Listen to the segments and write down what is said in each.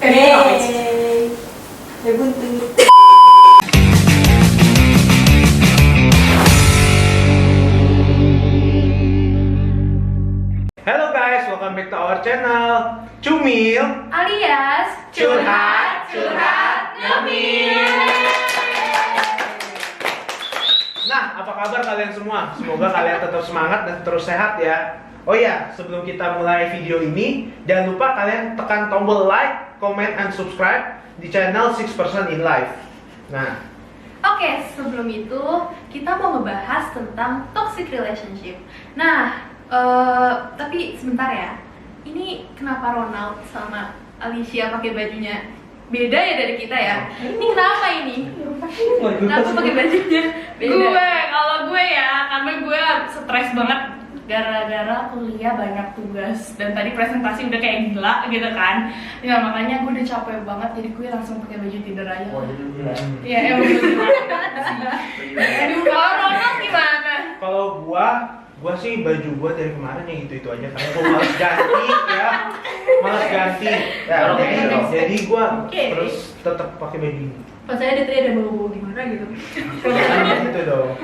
Hey, buntu. Hello guys, welcome back to our channel Cumil Alias Curhat Ngemil. Nah, apa kabar kalian semua? Semoga kalian tetap semangat dan terus sehat ya. Oh ya, sebelum kita mulai video ini, jangan lupa kalian tekan tombol like, comment, and subscribe di channel 6% in Life. Nah, Oke, sebelum itu kita mau ngebahas tentang toxic relationship. Nah, tapi sebentar ya. Ini kenapa Ronald sama Alicia pakai bajunya beda ya dari kita ya? Ini kenapa ini? Kenapa pakai bajunya beda? Kalau gue ya, karena gue stres banget gara-gara kuliah banyak tugas dan tadi presentasi udah kayak gila gitu kan. Ya makanya gue udah capek banget, jadi gue langsung pakai baju tidur aja. Iya, emang Aduh, kalau Ronald gimana? kalau gua sih baju gua dari kemarin yang itu aja karena gua malas ganti ya. Malas ganti. Ya, jadi gua terus tetap pakai baju ini. Pas saya tadi ada bau-bau gimana gitu. Jangan gitu dong.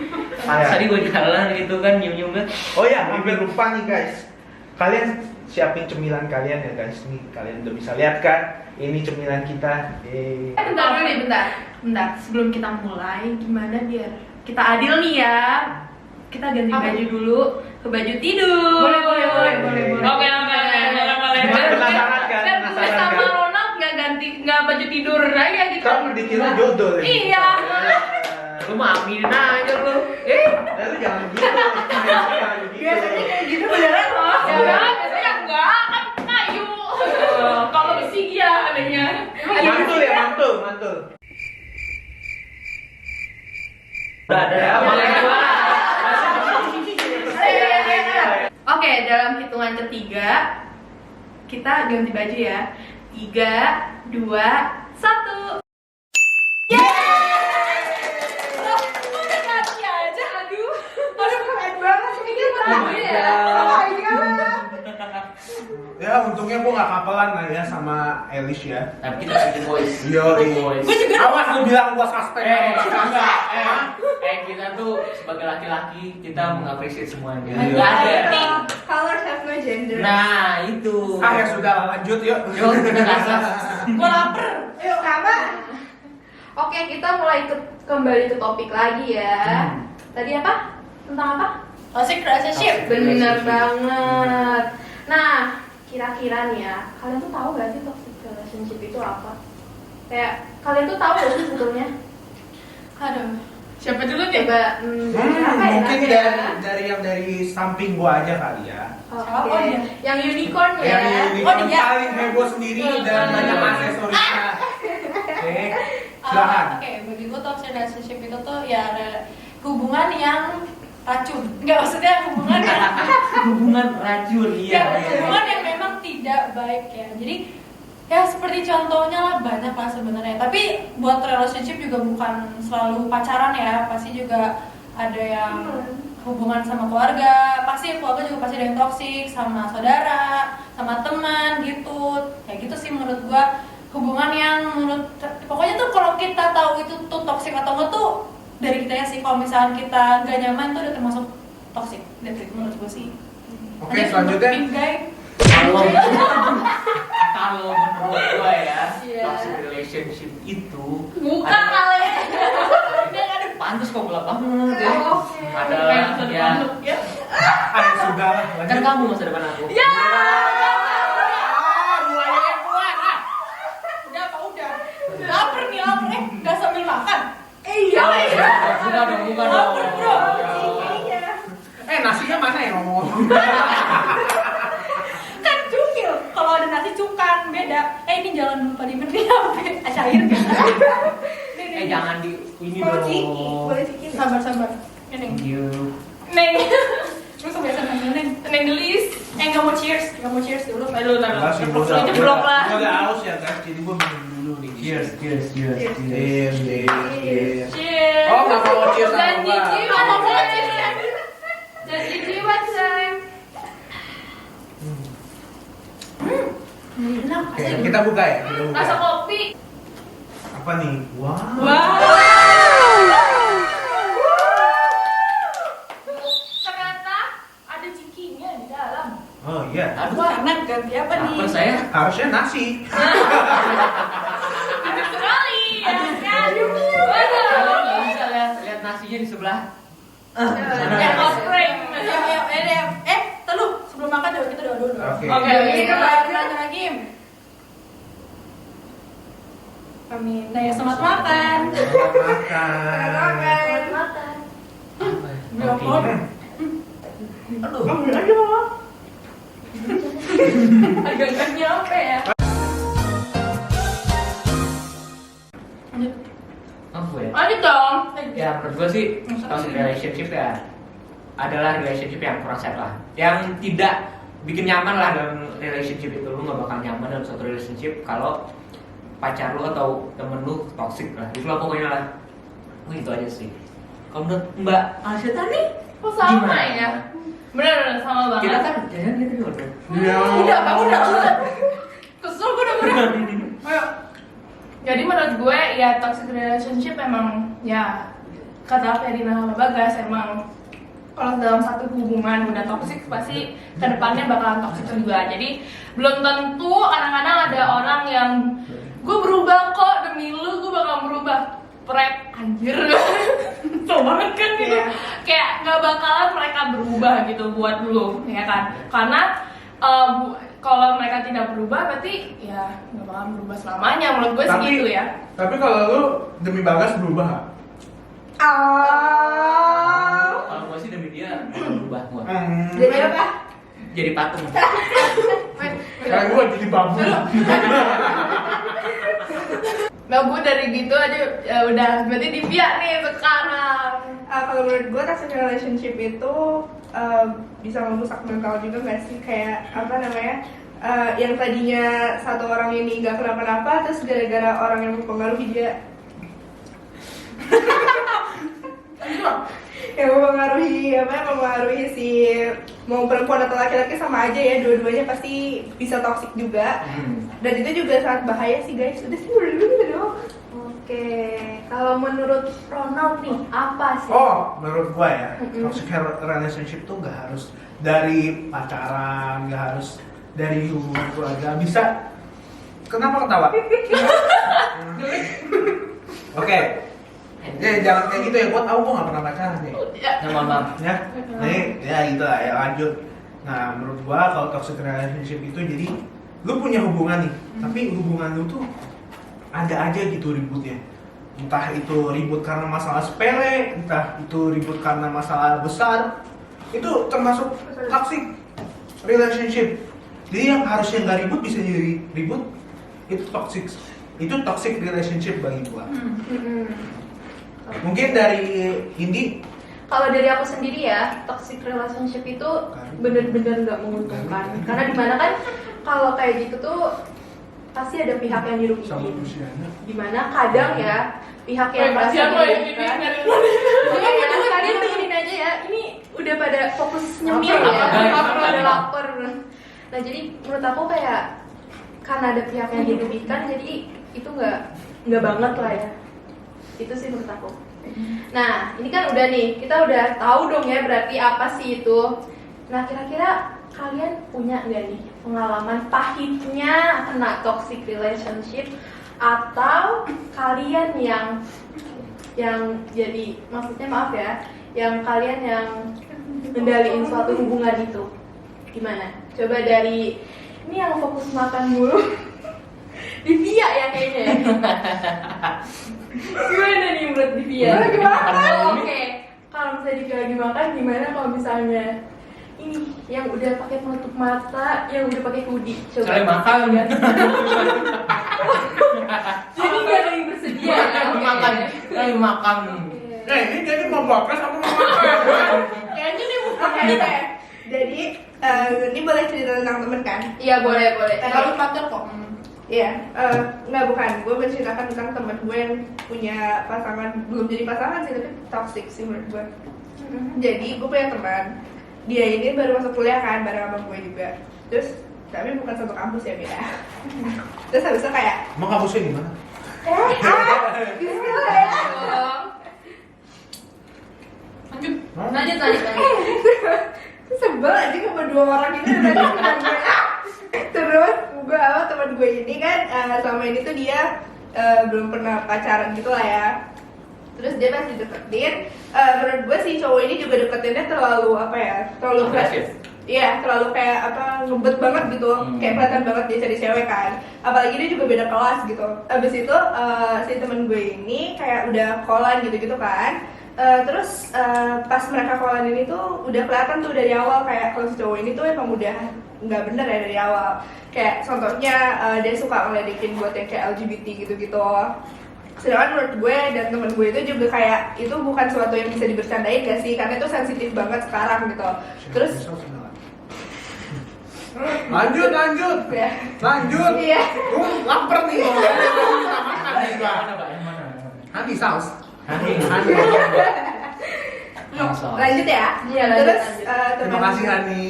Tadi gue jalan gitu kan nyium-nyium kan. Oh ya, hampir lupa nih guys. Kalian siapin cemilan kalian ya guys. Nih kalian udah bisa lihat kan? Ini cemilan kita. Bentar dulu nih, bentar. Sebelum kita mulai, gimana biar kita adil nih ya? Kita ganti baju dulu ke baju tidur. Boleh. Oke. Penasaran kan? Dan gue sama Ronald nggak baju tidur aja gitu. Kamu dikira jodoh ya? Iya. Lu mah aminin aja lu. Lu jangan gitu. Jangan gitu. Biasanya kayak gitu beneran loh. Ya kan, biasanya enggak, kan kayu. Kalau besi iya adanya. Mantul ya, mantul. Udah ada ya, boleh gua. Oke, dalam hitungan ketiga kita ganti baju ya. 3, 2, 1. Udah ganti aja, aduh. Aduh keren banget sih ini Ya untungnya gua gak kapelan lah ya sama Elish ya. Tapi kita bikin boys. Boys. Awas lu bilang gua suspek. Kita tuh sebagai laki-laki kita mengapresiasi semuanya. Iya. Enggak ada. Colors have no gender. Nah, itu. Ya sudah lanjut yuk. Yuk kita kasar. Gue lapar. Ayo kabar. Oke, kita mulai kembali ke topik lagi ya. Tadi apa? Tentang apa? Toxic relationship. Bener banget. Nah, kira-kira nih ya, kalian tuh tahu gak sih toxic relationship itu apa? Kayak kalian tuh tahu gak sih sebetulnya? Aduh. Siapa dulu nih? Coba apa ya? Mungkin namanya? dari samping gua aja kali ya. Oke. Oh, iya. Yang unicorn ya. Yang ini Oh, dia. paling heboh sendiri dan banyak aksesorisnya. Oke, silakan. Oke, bagi gue toxic relationship itu tuh ya ada hubungan yang racun. Enggak, maksudnya hubungan yang Hubungan racun ya, iya. hubungan yang memang tidak baik ya. Jadi ya seperti contohnya lah, banyak lah sebenarnya. Tapi buat relationship juga bukan selalu pacaran ya, pasti juga ada yang hubungan sama keluarga. Pasti keluarga juga pasti ada yang toksik, sama saudara, sama teman gitu. Kayak gitu sih menurut gua. Hubungan yang pokoknya tuh kalau kita tahu itu tuh toksik atau enggak tuh dari kita ya sih. Kalau misalnya kita gak nyaman tuh udah termasuk toksik. Menurut gua sih. Oke, selanjutnya. Kalau menurut gue ya, Iya. toxic relationship itu Bukan ada- kali. pantas kok gelap banget ya. Oke. Ada ya. Sudah lah. Kan Lanjut. kamu masa depan aku. Ya. Mulai yang kuat. Udah apa udah? Laper nih, laper nggak sambil makan. Iya. Bukan dong. Laper bro. Nasinya mana ya ngomong-ngomong? Kan cukil. Kalau ada nasi cukan beda. Ini jangan lupa dimenting sampai cair kan. Jangan di ini Boleh dong. ciki, boleh ciki. Sabar. Neng. Thank you. Neng. Lu kebiasaan manggil Neng. Neng gelis. Nggak mau cheers dulu. Aduh, Enggak sih, gua Lu jeblok lah. Gua udah haus ya guys, jadi gua minum dulu nih. Cheers. Cheers. Cheers. Oh, nggak mau cheers sama Janji gua. jiwa, nggak mau cheers. Jadi jiwa sayang. Enak. Oke, kita buka ya. Kita buka. Rasa kopi. Apa nih? Wow. Ternyata ada cikinya di dalam. Oh iya. Aduh, Wah, enak ganti apa nih? lapar saya. Harusnya nasi. Enak sekali. Ya kan? Kalau nggak bisa lihat nasinya di sebelah. Yang offering. Telu sebelum makan coba kita doa dulu. Oke. Oke. Kita lanjut lagi. Amin. Nah, ya selamat makan. Selamat makan. Selamat Makan. Oke. Aduh. Ambil aja mama. Agak-agak nyampe ya. Apa ya? Lanjut dong. Ya menurut gue sih toxic relationship ya adalah relationship yang kurang sehat lah, yang tidak bikin nyaman lah dalam relationship itu. Lu nggak bakal nyaman dalam suatu relationship kalau pacar lu atau temen lu toxic lah. Itu lah pokoknya lah. Itu aja sih. Kalau menurut Mbak Alsya tadi Kok sama gimana? ya? Bener sama banget. Kita kan jangan kita dulu. Iya. Udah. Kesel gue udah. Ayo. Jadi menurut gue ya toxic relationship emang ya kata Ferina sama Bagas emang kalau dalam satu hubungan udah toxic pasti kedepannya bakalan toxic juga. Jadi belum tentu kadang-kadang ada orang yang gue berubah kok demi lu gue bakal berubah. Prep anjir. Tuh banget kan gitu. Iya. Kayak gak bakalan mereka berubah gitu buat lu ya kan. Karena kalau mereka tidak berubah berarti ya nggak bakalan berubah selamanya menurut gue sih gitu ya. Tapi kalau lu demi Bagas berubah nggak? Kalau gue sih demi dia berubah gua. Jadi apa? Jadi patung. Kayak gue jadi bambu. Nah gue dari gitu aja ya udah berarti di pihak nih sekarang. Kalau menurut gue toxic relationship itu bisa merusak mental juga nggak sih, kayak apa namanya, yang tadinya satu orang ini nggak kenapa-napa terus gara-gara orang yang mempengaruhi dia yang mempengaruhi si mau perempuan atau laki-laki sama aja ya, dua-duanya pasti bisa toxic juga. Dan itu juga sangat bahaya sih guys. Udah sih dulu gitu dong. Oke, kalau menurut Ronald nih apa sih? Oh, menurut gua ya, toxic relationship tuh nggak harus dari pacaran, nggak harus dari hubungan keluarga. Bisa. Kenapa ketawa? Oke. Ya jangan kayak gitu ya. Gua tahu gua nggak pernah pacaran nih. Ya. Nah, mohon maaf. Ya, nih, ya gitu lah ya, lanjut. Nah, menurut gua kalau toxic relationship itu jadi lu punya hubungan nih, tapi hubungan lu tuh ada aja gitu ributnya. Entah itu ribut karena masalah sepele, entah itu ribut karena masalah besar. Itu termasuk toxic relationship. Jadi yang harusnya nggak ribut bisa jadi ribut, itu toxic. Itu toxic relationship bagi gua. Mungkin dari Indi. Kalau dari aku sendiri ya, toxic relationship itu bener-bener nggak menguntungkan. Karena dimana kan kalau kayak gitu tuh pasti ada pihak yang Sama dirugiin. Luciana. Dimana kadang ya pihak yang merasa dirugikan. Kalian dengerin aja ya, ini udah pada fokus nyemil Apa, ya, guys? apa Apa, pada guys? lapar. Nah jadi menurut aku kayak karena ada pihak yang dirugikan, jadi itu nggak banget lah ya. Itu sih menurut aku. Nah, ini kan udah nih, kita udah tahu dong ya berarti apa sih itu. Nah, kira-kira kalian punya nggak nih pengalaman pahitnya kena toxic relationship, atau kalian yang jadi, maksudnya maaf ya, yang kalian yang ngendaliin suatu hubungan itu gimana? Coba dari ini yang fokus makan mulu. Divya ya kayaknya ya. Gimana nih menurut Divya? Gue lagi makan. Oke. Kalau misalnya Divya lagi makan, gimana kalau misalnya ini yang udah pakai penutup mata, yang udah pakai hoodie? Coba. Sekali makan. Jadi nggak ada yang bersedia. Sekali makan. Sekali makan. Ini jadi mau Bagas apa mau makan? Kayaknya nih bukan Oke, oke. Jadi ini boleh cerita tentang temen kan? Iya boleh boleh. Kalau pacar kok. Iya, nggak bukan. Gue menceritakan tentang temen gue yang punya pasangan, belum jadi pasangan sih, tapi toxic sih menurut gue. Jadi gue punya teman, dia ini baru masuk kuliah kan, bareng sama gue juga. Terus tapi bukan satu kampus ya, beda. Terus habis itu kayak Emang kampusnya di mana? gitu ya. Lanjut. Sebel aja sama dua orang ini udah teman gue. Terus gue teman gue ini kan selama ini tuh dia belum pernah pacaran gitu lah ya. Terus dia masih deketin. Menurut gue si cowok ini juga deketinnya terlalu apa ya? Terlalu agresif. Iya, terlalu kayak ngebet banget gitu. Kayak kelihatan banget dia cari cewek kan. Apalagi dia juga beda kelas gitu. Abis itu si temen gue ini kayak udah callan gitu-gitu kan. Terus pas mereka callan ini tuh udah kelihatan tuh dari awal kayak kalau si cowok ini tuh emang udah nggak bener ya dari awal. Kayak contohnya dia suka ngeledekin buat yang kayak LGBT gitu-gitu. Sedangkan menurut gue dan temen gue itu juga kayak itu bukan suatu yang bisa dibercandain gak sih, karena itu sensitif banget sekarang gitu. Terus Lanjut. ya, Lanjut. iya. Gue lapar nih. Kita makan nih, Mbak. Yang mana? Honey sauce. Honey. Lanjut ya. Iya, lanjut, Terus lanjut. Terima kasih Hani.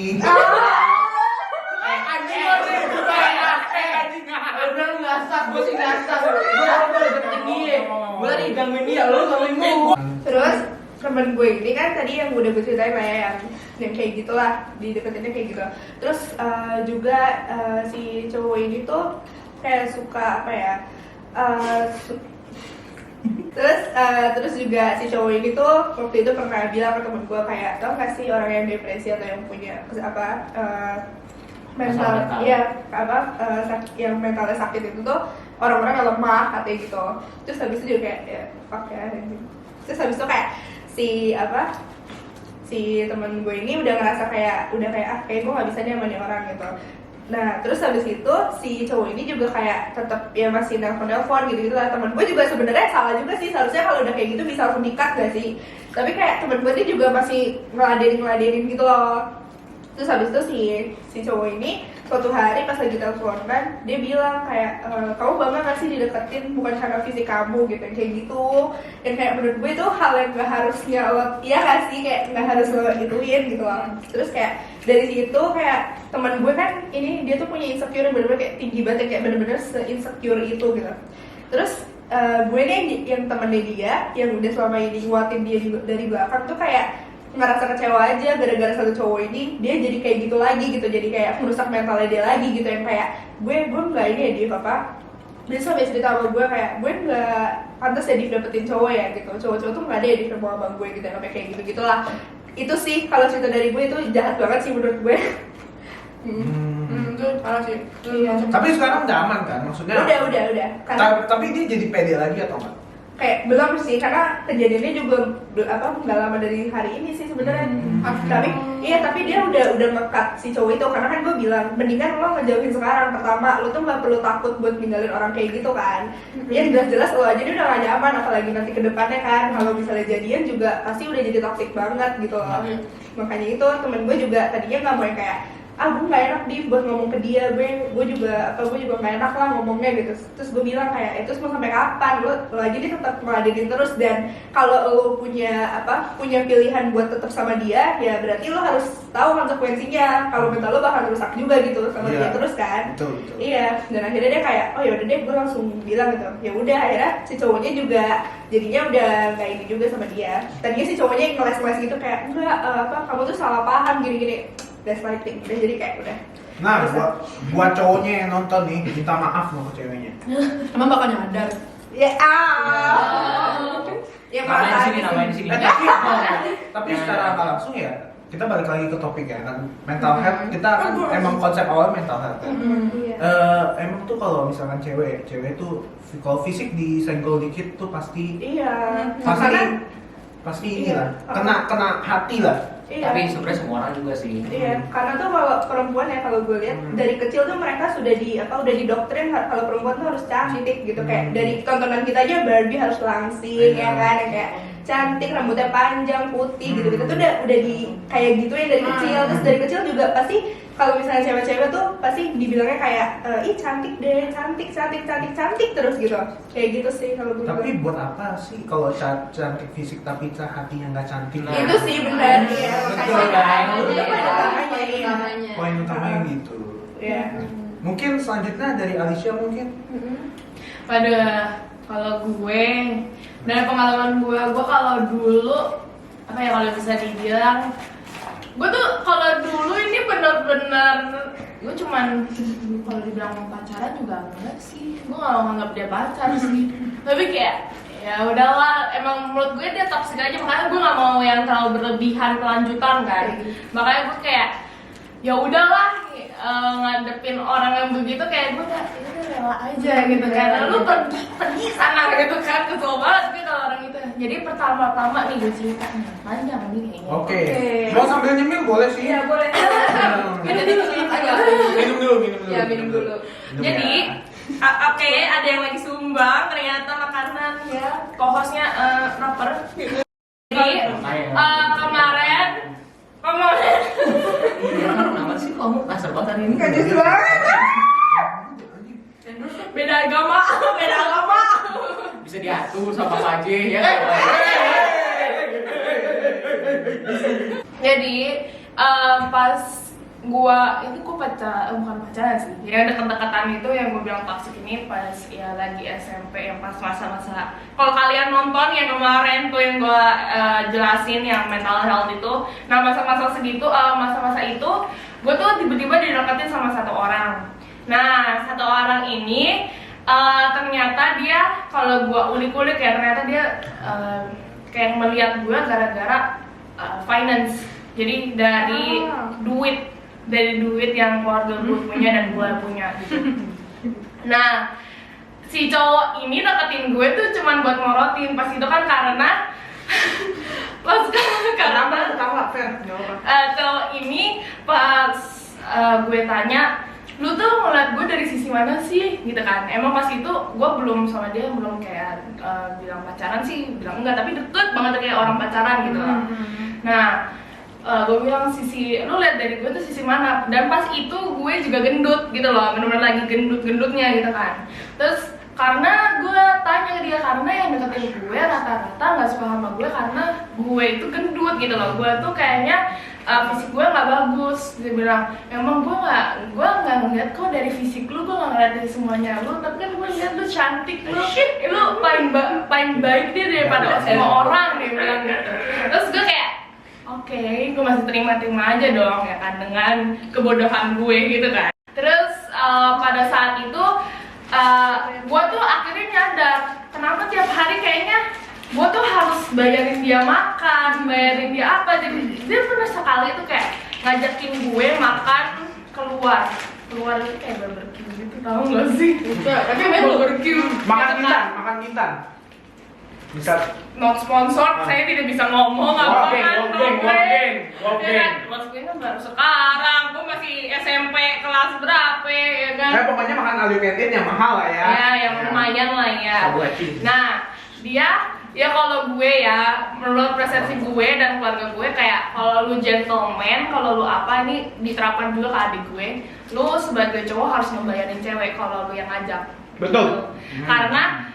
Udah lu nggak sah, gue sih nggak sah. Gue udah deketin dia, gue lagi gangguin dia, lo gangguin gue. Terus temen gue ini kan tadi yang udah gue ceritain lah ya, yang kayak gitulah, dideketinnya kayak gitu. Terus juga si cowok ini tuh kayak suka apa ya? Terus juga si cowok ini tuh waktu itu pernah bilang ke temen gue kayak, tau gak sih orang yang depresi atau yang punya mental, mental. ya yang mentalnya sakit itu tuh orang-orang yang lemah katanya gitu. Terus habis itu juga kayak ya fuck ya. Terus habis itu kayak si temen gue ini udah ngerasa kayak kayak gue nggak bisa nih sama nih orang gitu. Nah terus habis itu si cowok ini juga kayak tetap ya masih nelfon gitu lah. Temen gue juga sebenarnya salah juga sih, seharusnya kalau udah kayak gitu bisa langsung di-cut gak sih. Tapi kayak temen gue ini juga masih ngeladenin gitu loh. Terus habis itu si cowok ini suatu hari pas lagi teleponan dia bilang kayak kamu bangga gak sih dideketin bukan karena fisik kamu gitu, kayak gitu. Dan kayak menurut gue itu hal yang gak harusnya lo, iya gak sih, kayak gak harus lo ituin gitu loh. Terus kayak dari situ kayak teman gue kan ini dia tuh punya insecure yang bener-bener kayak tinggi banget, kayak bener-bener se-insecure itu gitu. Terus gue nih yang temennya dia yang udah selama ini nguatin dia dari belakang tuh kayak ngerasa kecewa aja gara-gara satu cowok ini dia jadi kayak gitu lagi gitu, jadi kayak merusak mentalnya dia lagi gitu, yang kayak gue nggak ini ya dia apa dia sampai cerita sama gue kayak gue nggak pantas ya didapetin cowok ya gitu, cowok-cowok tuh nggak ada ya di sama abang gue gitu, sampai kayak gitu gitulah. Itu sih kalau cerita dari gue itu jahat banget sih menurut gue. Itu parah sih. Iya. Tapi sekarang udah aman kan, maksudnya? Udah. Karena Tapi dia jadi pede lagi atau enggak? kayak belum sih, karena kejadiannya juga nggak lama dari hari ini sih sebenarnya. Tapi dia udah nge-cut si cowok itu, karena kan gue bilang mendingan lo ngejauhin sekarang. Pertama lo tuh nggak perlu takut buat ninggalin orang kayak gitu kan. Ya jelas-jelas lo aja dia udah gak nyaman, apalagi nanti ke depannya kan kalau misalnya jadian juga pasti udah jadi toxic banget gitu loh. Makanya itu temen gue juga tadinya nggak mau yang kayak gue nggak enak buat ngomong ke dia, gue juga nggak enak lah ngomongnya gitu. Terus gue bilang kayak itu mau sampai kapan lo aja dia tetap ngeladenin terus, dan kalau lo punya pilihan buat tetap sama dia ya berarti lo harus tahu konsekuensinya. Kalau mental lo bakal rusak juga gitu sama dia terus kan. Betul. Iya, dan akhirnya dia kayak oh yaudah deh, gue langsung bilang gitu. Ya udah, akhirnya si cowoknya juga jadinya udah nggak ini juga sama dia. Tadinya si cowoknya yang ngeles-ngeles gitu kayak enggak kamu tuh salah paham gini-gini, gaslighting. Udah jadi kayak udah. Nah, buat cowoknya yang nonton nih, minta maaf sama ceweknya. Emang bakal nyadar. Ya ya Namain di sini. Tapi secara nggak langsung ya, kita balik lagi ke topik ya kan, mental health. Kita kan emang konsep awal mental health kan. Iya. Emang tuh kalau misalkan cewek tuh kalau fisik disenggol dikit tuh pasti Iya. pasti inilah kena hati lah. Iya. Tapi sebenarnya semua orang juga sih. Iya, karena tuh kalau perempuan ya, kalau gue lihat dari kecil tuh mereka udah didoktrin kalau perempuan tuh harus cantik gitu. Kayak dari tontonan kita aja Barbie harus langsing ya kan, yang kayak cantik, rambutnya panjang, putih gitu-gitu tuh udah di kayak gitu ya dari kecil. Terus dari kecil juga pasti kalau misalnya cewek-cewek tuh pasti dibilangnya kayak ih cantik deh, cantik terus gitu. Kayak gitu sih kalau gue. Tapi buat apa sih kalau cantik fisik tapi hatinya nggak cantik? Itu sih benar ya. Betul, kan? Itu pada namanya. Poin utamanya gitu. Ya. Mungkin selanjutnya dari Alicia mungkin. Pada kalau gue dari pengalaman gue kalau dulu apa ya kalau bisa dibilang gue tuh kalau dulu ini bener-bener gue cuman kalau dibilang mau pacaran juga enggak sih, gue nggak nganggap dia pacar sih, tapi kayak ya udahlah, emang menurut gue dia toxic aja, makanya gue nggak mau yang terlalu berlebihan kelanjutan kan, makanya gue kayak ya udahlah ngadepin orang yang begitu kayak gue udah rela aja gitu kan, lu pergi sana gitu kan, kesel banget gue kalau orang itu. Jadi pertama-tama nih gue cerita panjang nih kayaknya. Oke. Mau sambil nyemil boleh sih. Iya boleh. Jadi agak Minum dulu. Ya minum dulu. jadi oke, ada yang lagi sumbang ternyata makanan ya, kohosnya lapar. Jadi kemarin Iya, kenapa sih kamu kasar banget hari ini? Nggak jelas banget. beda agama. Bisa diatur sama Pak J ya. Jadi pas gua itu gua bukan pacaran sih, yang deket-deketan itu yang gua bilang toxic ini pas ya lagi SMP, yang pas masa-masa, kalau kalian nonton yang kemarin tuh yang gua jelasin yang mental health itu, nah masa-masa segitu, masa-masa itu gua tuh tiba-tiba dideketin sama satu orang. Nah satu orang ini ternyata dia, kalau gua ulik-ulik ya, ternyata dia kayak melihat gua gara-gara finance. Jadi dari duit yang keluarga gue punya dan gue punya gitu. Nah si cowok ini deketin gue tuh cuman buat ngorotin, pas itu kan karena cowok ini pas gue tanya, lu tuh ngeliat gue dari sisi mana sih gitu kan. Emang pas itu gue belum sama dia, belum kayak bilang pacaran sih, bilang enggak, tapi deket banget kayak orang pacaran gitu lah. Nah gue bilang lu lihat dari gue tuh sisi mana, dan pas itu gue juga gendut gitu loh, bener-bener lagi gendutnya gitu kan. Terus karena gue tanya ke dia, karena yang deketin gue rata-rata nggak suka sama gue karena gue itu gendut gitu loh, gue tuh kayaknya fisik gue nggak bagus. Dia bilang emang gue nggak ngeliat kok dari fisik lu, gue nggak ngeliat dari semuanya lu, tapi kan gue lihat lu cantik, lu paling baik dia daripada semua orang, dia bilang gitu. Terus gue kayak oke, gue masih terima aja dong ya kan, dengan kebodohan gue gitu kan. Terus pada saat itu gue tuh akhirnya nyadar kenapa tiap hari kayaknya gue tuh harus bayarin dia makan, bayarin dia apa. Jadi dia pernah sekali tuh kayak ngajakin gue makan keluar itu kayak barbecue gitu, tau gak sih? Tapi barbecue Makan kintan. Bisa not sponsor, saya tidak bisa ngomong apa kan. Wogeng. Mas gue kan baru sekarang, gue masih SMP kelas berapa ya kan? Pokoknya makan all you can eat yang mahal lah ya. Ya, yang lumayan lah ya. Nah, dia ya kalau gue ya, menurut persepsi gue dan keluarga gue kayak kalau lu gentleman, kalau lu apa, ini diterapkan juga ke adik gue. Lu sebagai cowok harus ngebayarin cewek kalau lu yang ngajak. Betul. Karena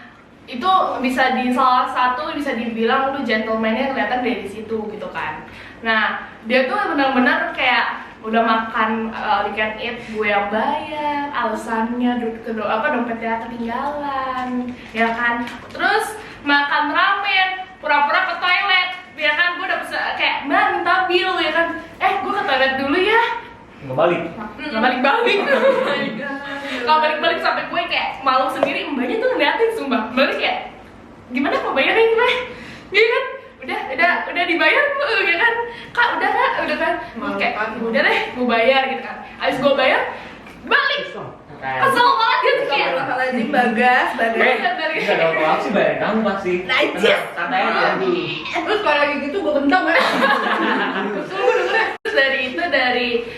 itu bisa salah satu bisa dibilang lu gentleman-nya kelihatan dari situ gitu kan. Nah dia tuh benar-benar kayak udah makan all you can eat, gue yang bayar, alasannya dompetnya ketinggalan ya kan. Terus makan ramen pura-pura ke toilet ya kan, gue udah bisa kayak mbak minta bill ya kan, gue ke toilet dulu ya, Nggak balik. Kalau balik sampai gue kayak malu sendiri, mbaknya tuh ngeliatin sumpah. Mbaknya kayak gimana mau bayarin gue? Iya kan? Udah dibayar ya kan? Kak udah kan? Kayak udah deh gue bayar gitu kan. Abis gue bayar balik. Kesel banget gitu kayak Lazim Bagas. Bisa dong, kalau aku sih bayarin kamu pasti. Najis. Santai aja. Terus kalau lagi gitu gue bentang ya. Terus dari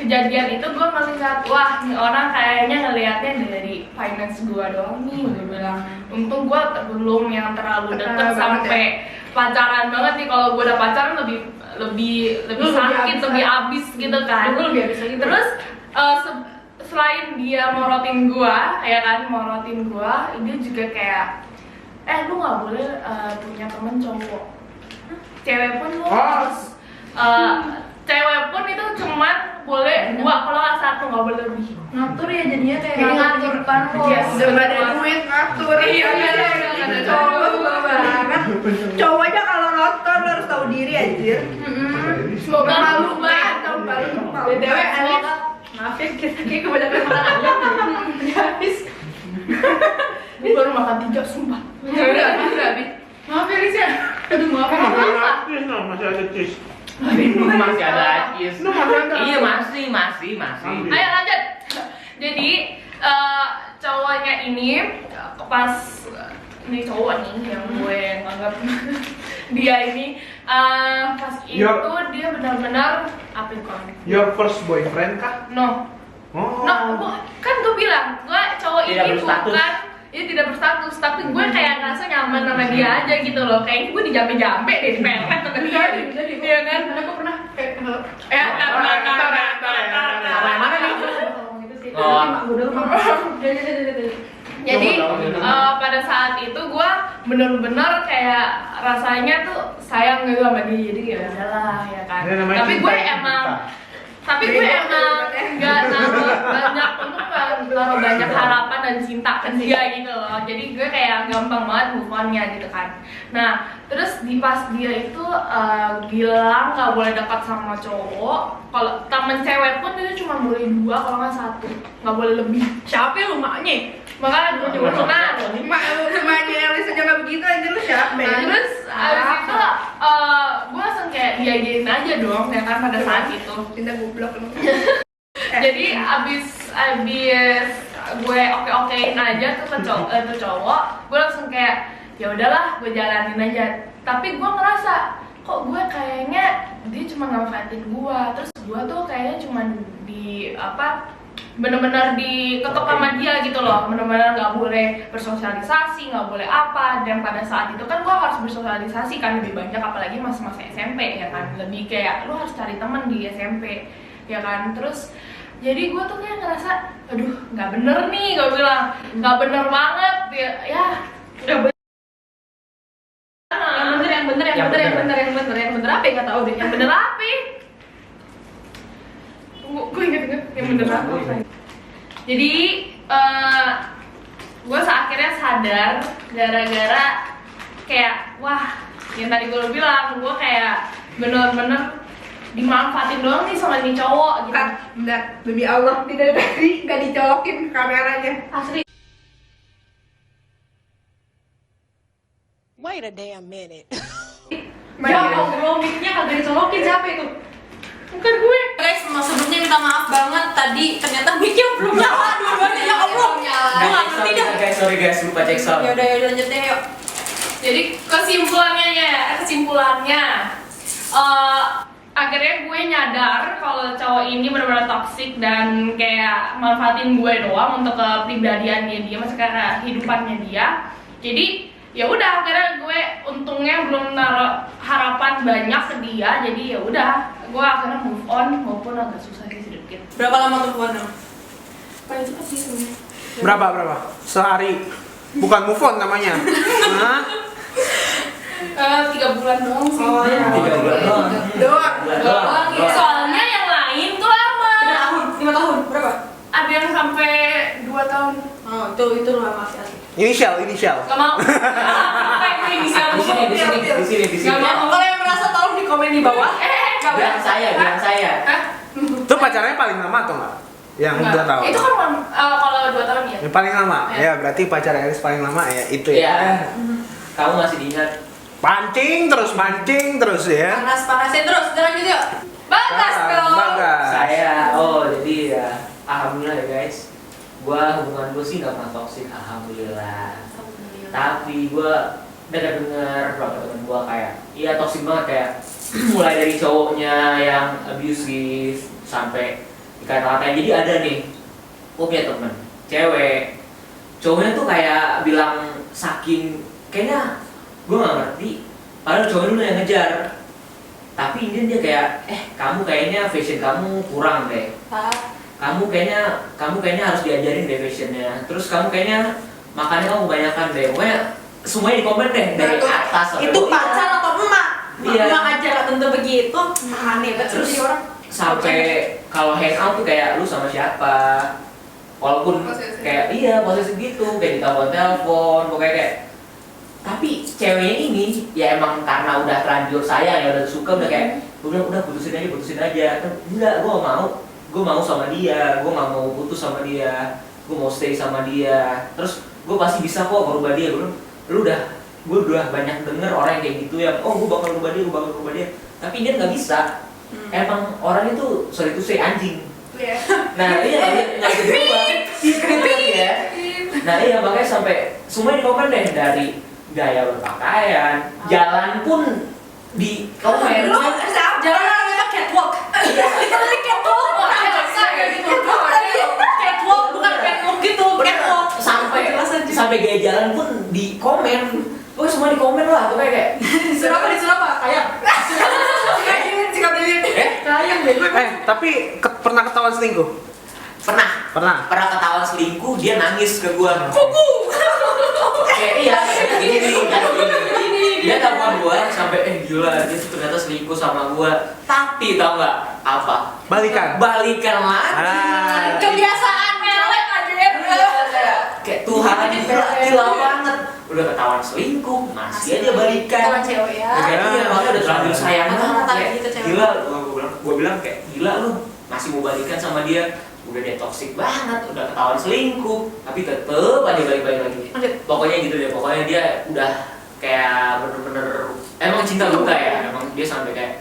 kejadian itu gue melihat, wah nih orang kayaknya ngelihatnya dari finance gue doang nih. Gue bilang untung gue belum yang terlalu deket sampai pacaran banget nih. Kalau gue udah pacaran lebih sakit, lebih abis gitu kan. Terus selain dia morotin gue ya kan, dia juga kayak lu nggak boleh punya temen cowok, cewek pun lu harus cewek pun itu cuman boleh 2, kalau nggak 1, nggak boleh lebih. Ngatur ya jadinya kayak Jadi ngatur kan Yes. Udah nggak ada duit ngatur. Iya, Iya, nggak ada cowok suka banget. Cowok aja kalau nonton lo harus tahu diri anjir. Semoga malu banget. Tahun paling malu. BTW Alif, maaf ya kita kayak kebanyakan makan ayam. Habis. Ini baru makan 3, sumpah. Udah habis. Maaf ya Lis ya. Aduh maaf ya. Masih ada cheese. Masih ada cheese. Lu masih ada? Iya masih. Ayo lanjut. Jadi cowoknya ini pas ini cowok nih yang gue nganggap dia ini pas itu dia benar-benar apa itu kan? Your first boyfriend kah? No, Oh. kan gue bilang gue cowok Tidak ini berstatus. bukan ini tidak berstatus, tapi gue kayak ngerasa nyaman sama dia aja gitu loh. Kayaknya gue dijampe-jampe deh, di pelet sama dia. Iya kan? Aku pernah kayak Ya, Sama yang mana nih? Oh. Jadi pada saat itu gue bener-bener kayak rasanya tuh sayang gitu sama dia, jadi ya udahlah ya kan. Ini namanya Tapi cinta gue ya, emang cinta. tapi gue emang nggak naruh banyak harapan dan cinta ke dia gitu loh. Jadi gue kayak gampang banget move on-nya gitu kan. Nah terus pas dia itu bilang nggak boleh dekat sama cowok. Kalau temen cewek pun dia cuma boleh 2, kalau nggak 1, nggak boleh lebih. Siapa lu maknya? Makanya gue cuma senang. Mak lu semuanya yang aja nggak begitu aja lu siapa? Nah, terus abis itu gue langsung kayak diajarin aja dong ya kan pada saat itu. Cinta goblok lu. Jadi abis gue okein aja tuh ke cowok, gue langsung kayak ya udahlah gue jalanin aja. Tapi gue ngerasa kok gue kayaknya dia cuma manfaatin gue, terus gue tuh kayaknya cuma di bener-bener diketok sama dia gitu loh, bener-bener nggak boleh bersosialisasi, nggak boleh apa. Dan pada saat itu kan gue harus bersosialisasi kan lebih banyak, apalagi masa-masa SMP ya kan, lebih kayak lu harus cari temen di SMP ya kan. Terus jadi gue tuh kayak ngerasa aduh nggak bener nih, gue bilang nggak bener banget ya udah bener. yang bener apa ya nggak tahu deh. Yang bener apa? Gue inget yang bener apa? Jadi gue akhirnya sadar gara-gara kayak wah yang tadi gue bilang, gue kayak bener-bener dimanfaatin doang nih sama nih cowok gitu. Bentar, demi Allah tidak tadi nggak dicolokin kameranya. Asli. Wait a damn minute. Ya Allah, mic-nya kagak dicolokin, siapa itu? Bukan gue. Guys, sebelumnya minta maaf banget tadi ternyata mic-nya belum nyala dua-duanya ya Allah. Gue nggak ngerti dah. Sorry guys, lupa cek sound. Ya udah lanjut deh yuk. Jadi kesimpulannya akhirnya gue nyadar kalau cowok ini benar-benar toksik dan kayak manfaatin gue doang untuk kepribadiannya dia, maksudnya kayak kehidupannya dia. Jadi ya udah akhirnya gue untungnya belum naruh harapan banyak ke dia, jadi ya udah gue akhirnya move on, walaupun agak susah sih sedikit. Berapa lama move on dong? Paling cepat sih sebenarnya. Berapa? Sehari. Bukan move on namanya. Hah? 3 bulan doang sih. Oh, ya. 3 bulan doang. Doang, ya. Soalnya yang lain tuh lama. 5 tahun, berapa? Ada yang sampai 2 tahun. Oh, itu lama sih. Inisial. Gak mau. Sampai gue inisial Di sini. Gak mau. Kalau yang merasa tolong di komen di bawah. Gak Bilang saya. Hah? Itu pacarnya paling lama atau enggak? Yang Enggak. 2 tahun. Itu kan kalau 2 tahun ya. Yang paling lama. Ya. Ya, berarti pacar Elis paling lama ya itu ya. Iya. Kamu masih diingat. Pancing terus ya. Panasin terus, lanjut yuk. Bagas dong. Bagas. Saya, jadi ya alhamdulillah ya guys. Hubungan gue sih gak pernah toksik, alhamdulillah. Tapi gue dengar beberapa temen gue kayak iya toksik banget, kayak mulai dari cowoknya yang abusive sampai dikata-katain. Jadi ada nih, gue punya temen cewek, cowoknya tuh kayak bilang saking kayaknya gue gak ngerti, padahal cowoknya dulu yang ngejar, tapi ini dia kayak kamu kayaknya fashion kamu kurang deh, kamu kayaknya harus diajarin deh fashionnya, terus kamu kayaknya makannya kamu kebanyakan deh, pokoknya semuanya di komen deh dari atas sampai Itu bawah. pacar atau emak? Iya. Mak aja gak tentu begitu. Aneh banget Terus sih orang. sampai kalau hangout tuh kayak lu sama siapa, walaupun Posesif. kayak iya posesif gitu, kayak ditelepon pokoknya kayak. Tapi ceweknya ini ya emang karena udah terlanjur sayang ya udah suka udah kayak gue bilang udah putusin aja. Enggak, gue mau sama dia, gue nggak mau putus sama dia, gue mau stay sama dia. Terus gue pasti bisa kok merubah dia. Gue udah banyak denger orang yang kayak gitu ya, oh gue bakal rubah dia, tapi dia nggak bisa. Emang orang itu sorry to say anjing. Iya. Nah iya nggak bisa dirubah. Ya. Nah iya makanya sampai semua di komen deh, dari gaya berpakaian, jalan pun di komen. Jalan namanya catwalk. Literally catwalk. Catwalk bukan catwalk gitu, catwalk. Sampai gaya jalan pun di komen. Oh semua di komen lah, pokoknya kayak Disuruh apa? Kayak. Kayak deh. Tapi pernah ketahuan selingkuh? pernah ketahuan selingkuh, dia nangis ke gua. Kayak iya, kayak gini. Dia telepon gua sampai gila, dia tuh ternyata selingkuh sama gua. Tapi tau nggak apa? Balikan lagi. Kebiasaan cewek aja. Kayak Tuhan gila banget. Udah ketahuan selingkuh, masih aja balikan. Bukan cewek ya. Iya, makanya udah terlanjur sayang Rata-rata banget. gitu cewek. Gila, gua bilang kayak gila lu masih mau balikan sama dia. Udah dia toksik banget, udah ketahuan selingkuh, tapi tetep aja balik-balik lagi. Lanjut. Pokoknya gitu deh, pokoknya dia udah kayak bener-bener emang cinta buta ya, emang dia sampai kayak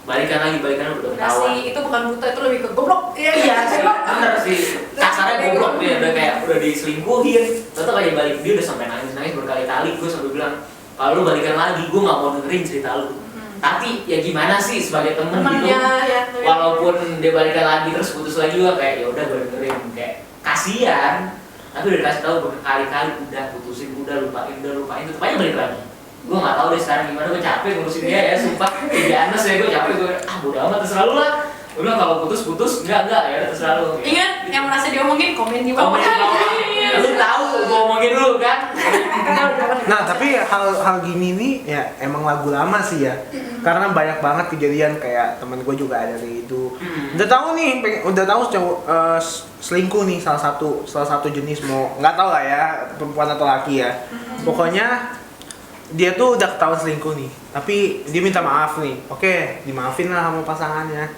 balikan lagi udah Udah ketahuan. sih, itu bukan buta, itu lebih ke goblok. Iya sih, bener sih. Kasarnya goblok dia udah kayak udah diselingkuhin, tetep aja balik. Dia udah sampai nangis berkali-kali. Gue sampai bilang kalau lu balikan lagi, gue nggak mau dengerin cerita lu. Tapi ya gimana sih sebagai temen gitu. Ya. Walaupun dia balikan lagi terus putus lagi juga kayak ya udah gue dengerin, kayak kasihan. Tapi udah dikasih tahu berkali-kali udah putusin, udah lupain tetep aja balik lagi. Gue nggak tahu deh sekarang gimana, gue capek ngurusin dia ya, sumpah. Jangan ya, gue capek, gue bodo amat terserah lu lah. Gue bilang kalau putus enggak ya terserah lu. Ingat yang merasa diomongin komen di bawah. Komen di bawah. Lu tahu gue omongin lu kan. Nah, tapi hal gini nih ya emang lagu lama sih ya. Karena banyak banget kejadian kayak temen gue juga ada kayak gitu. Udah tahu nih, udah tahu cowok selingkuh nih salah satu jenis, mau nggak tahu lah ya perempuan atau laki ya. Pokoknya dia tuh udah ketahuan selingkuh nih, tapi dia minta maaf nih. Oke, dimaafin lah sama pasangannya.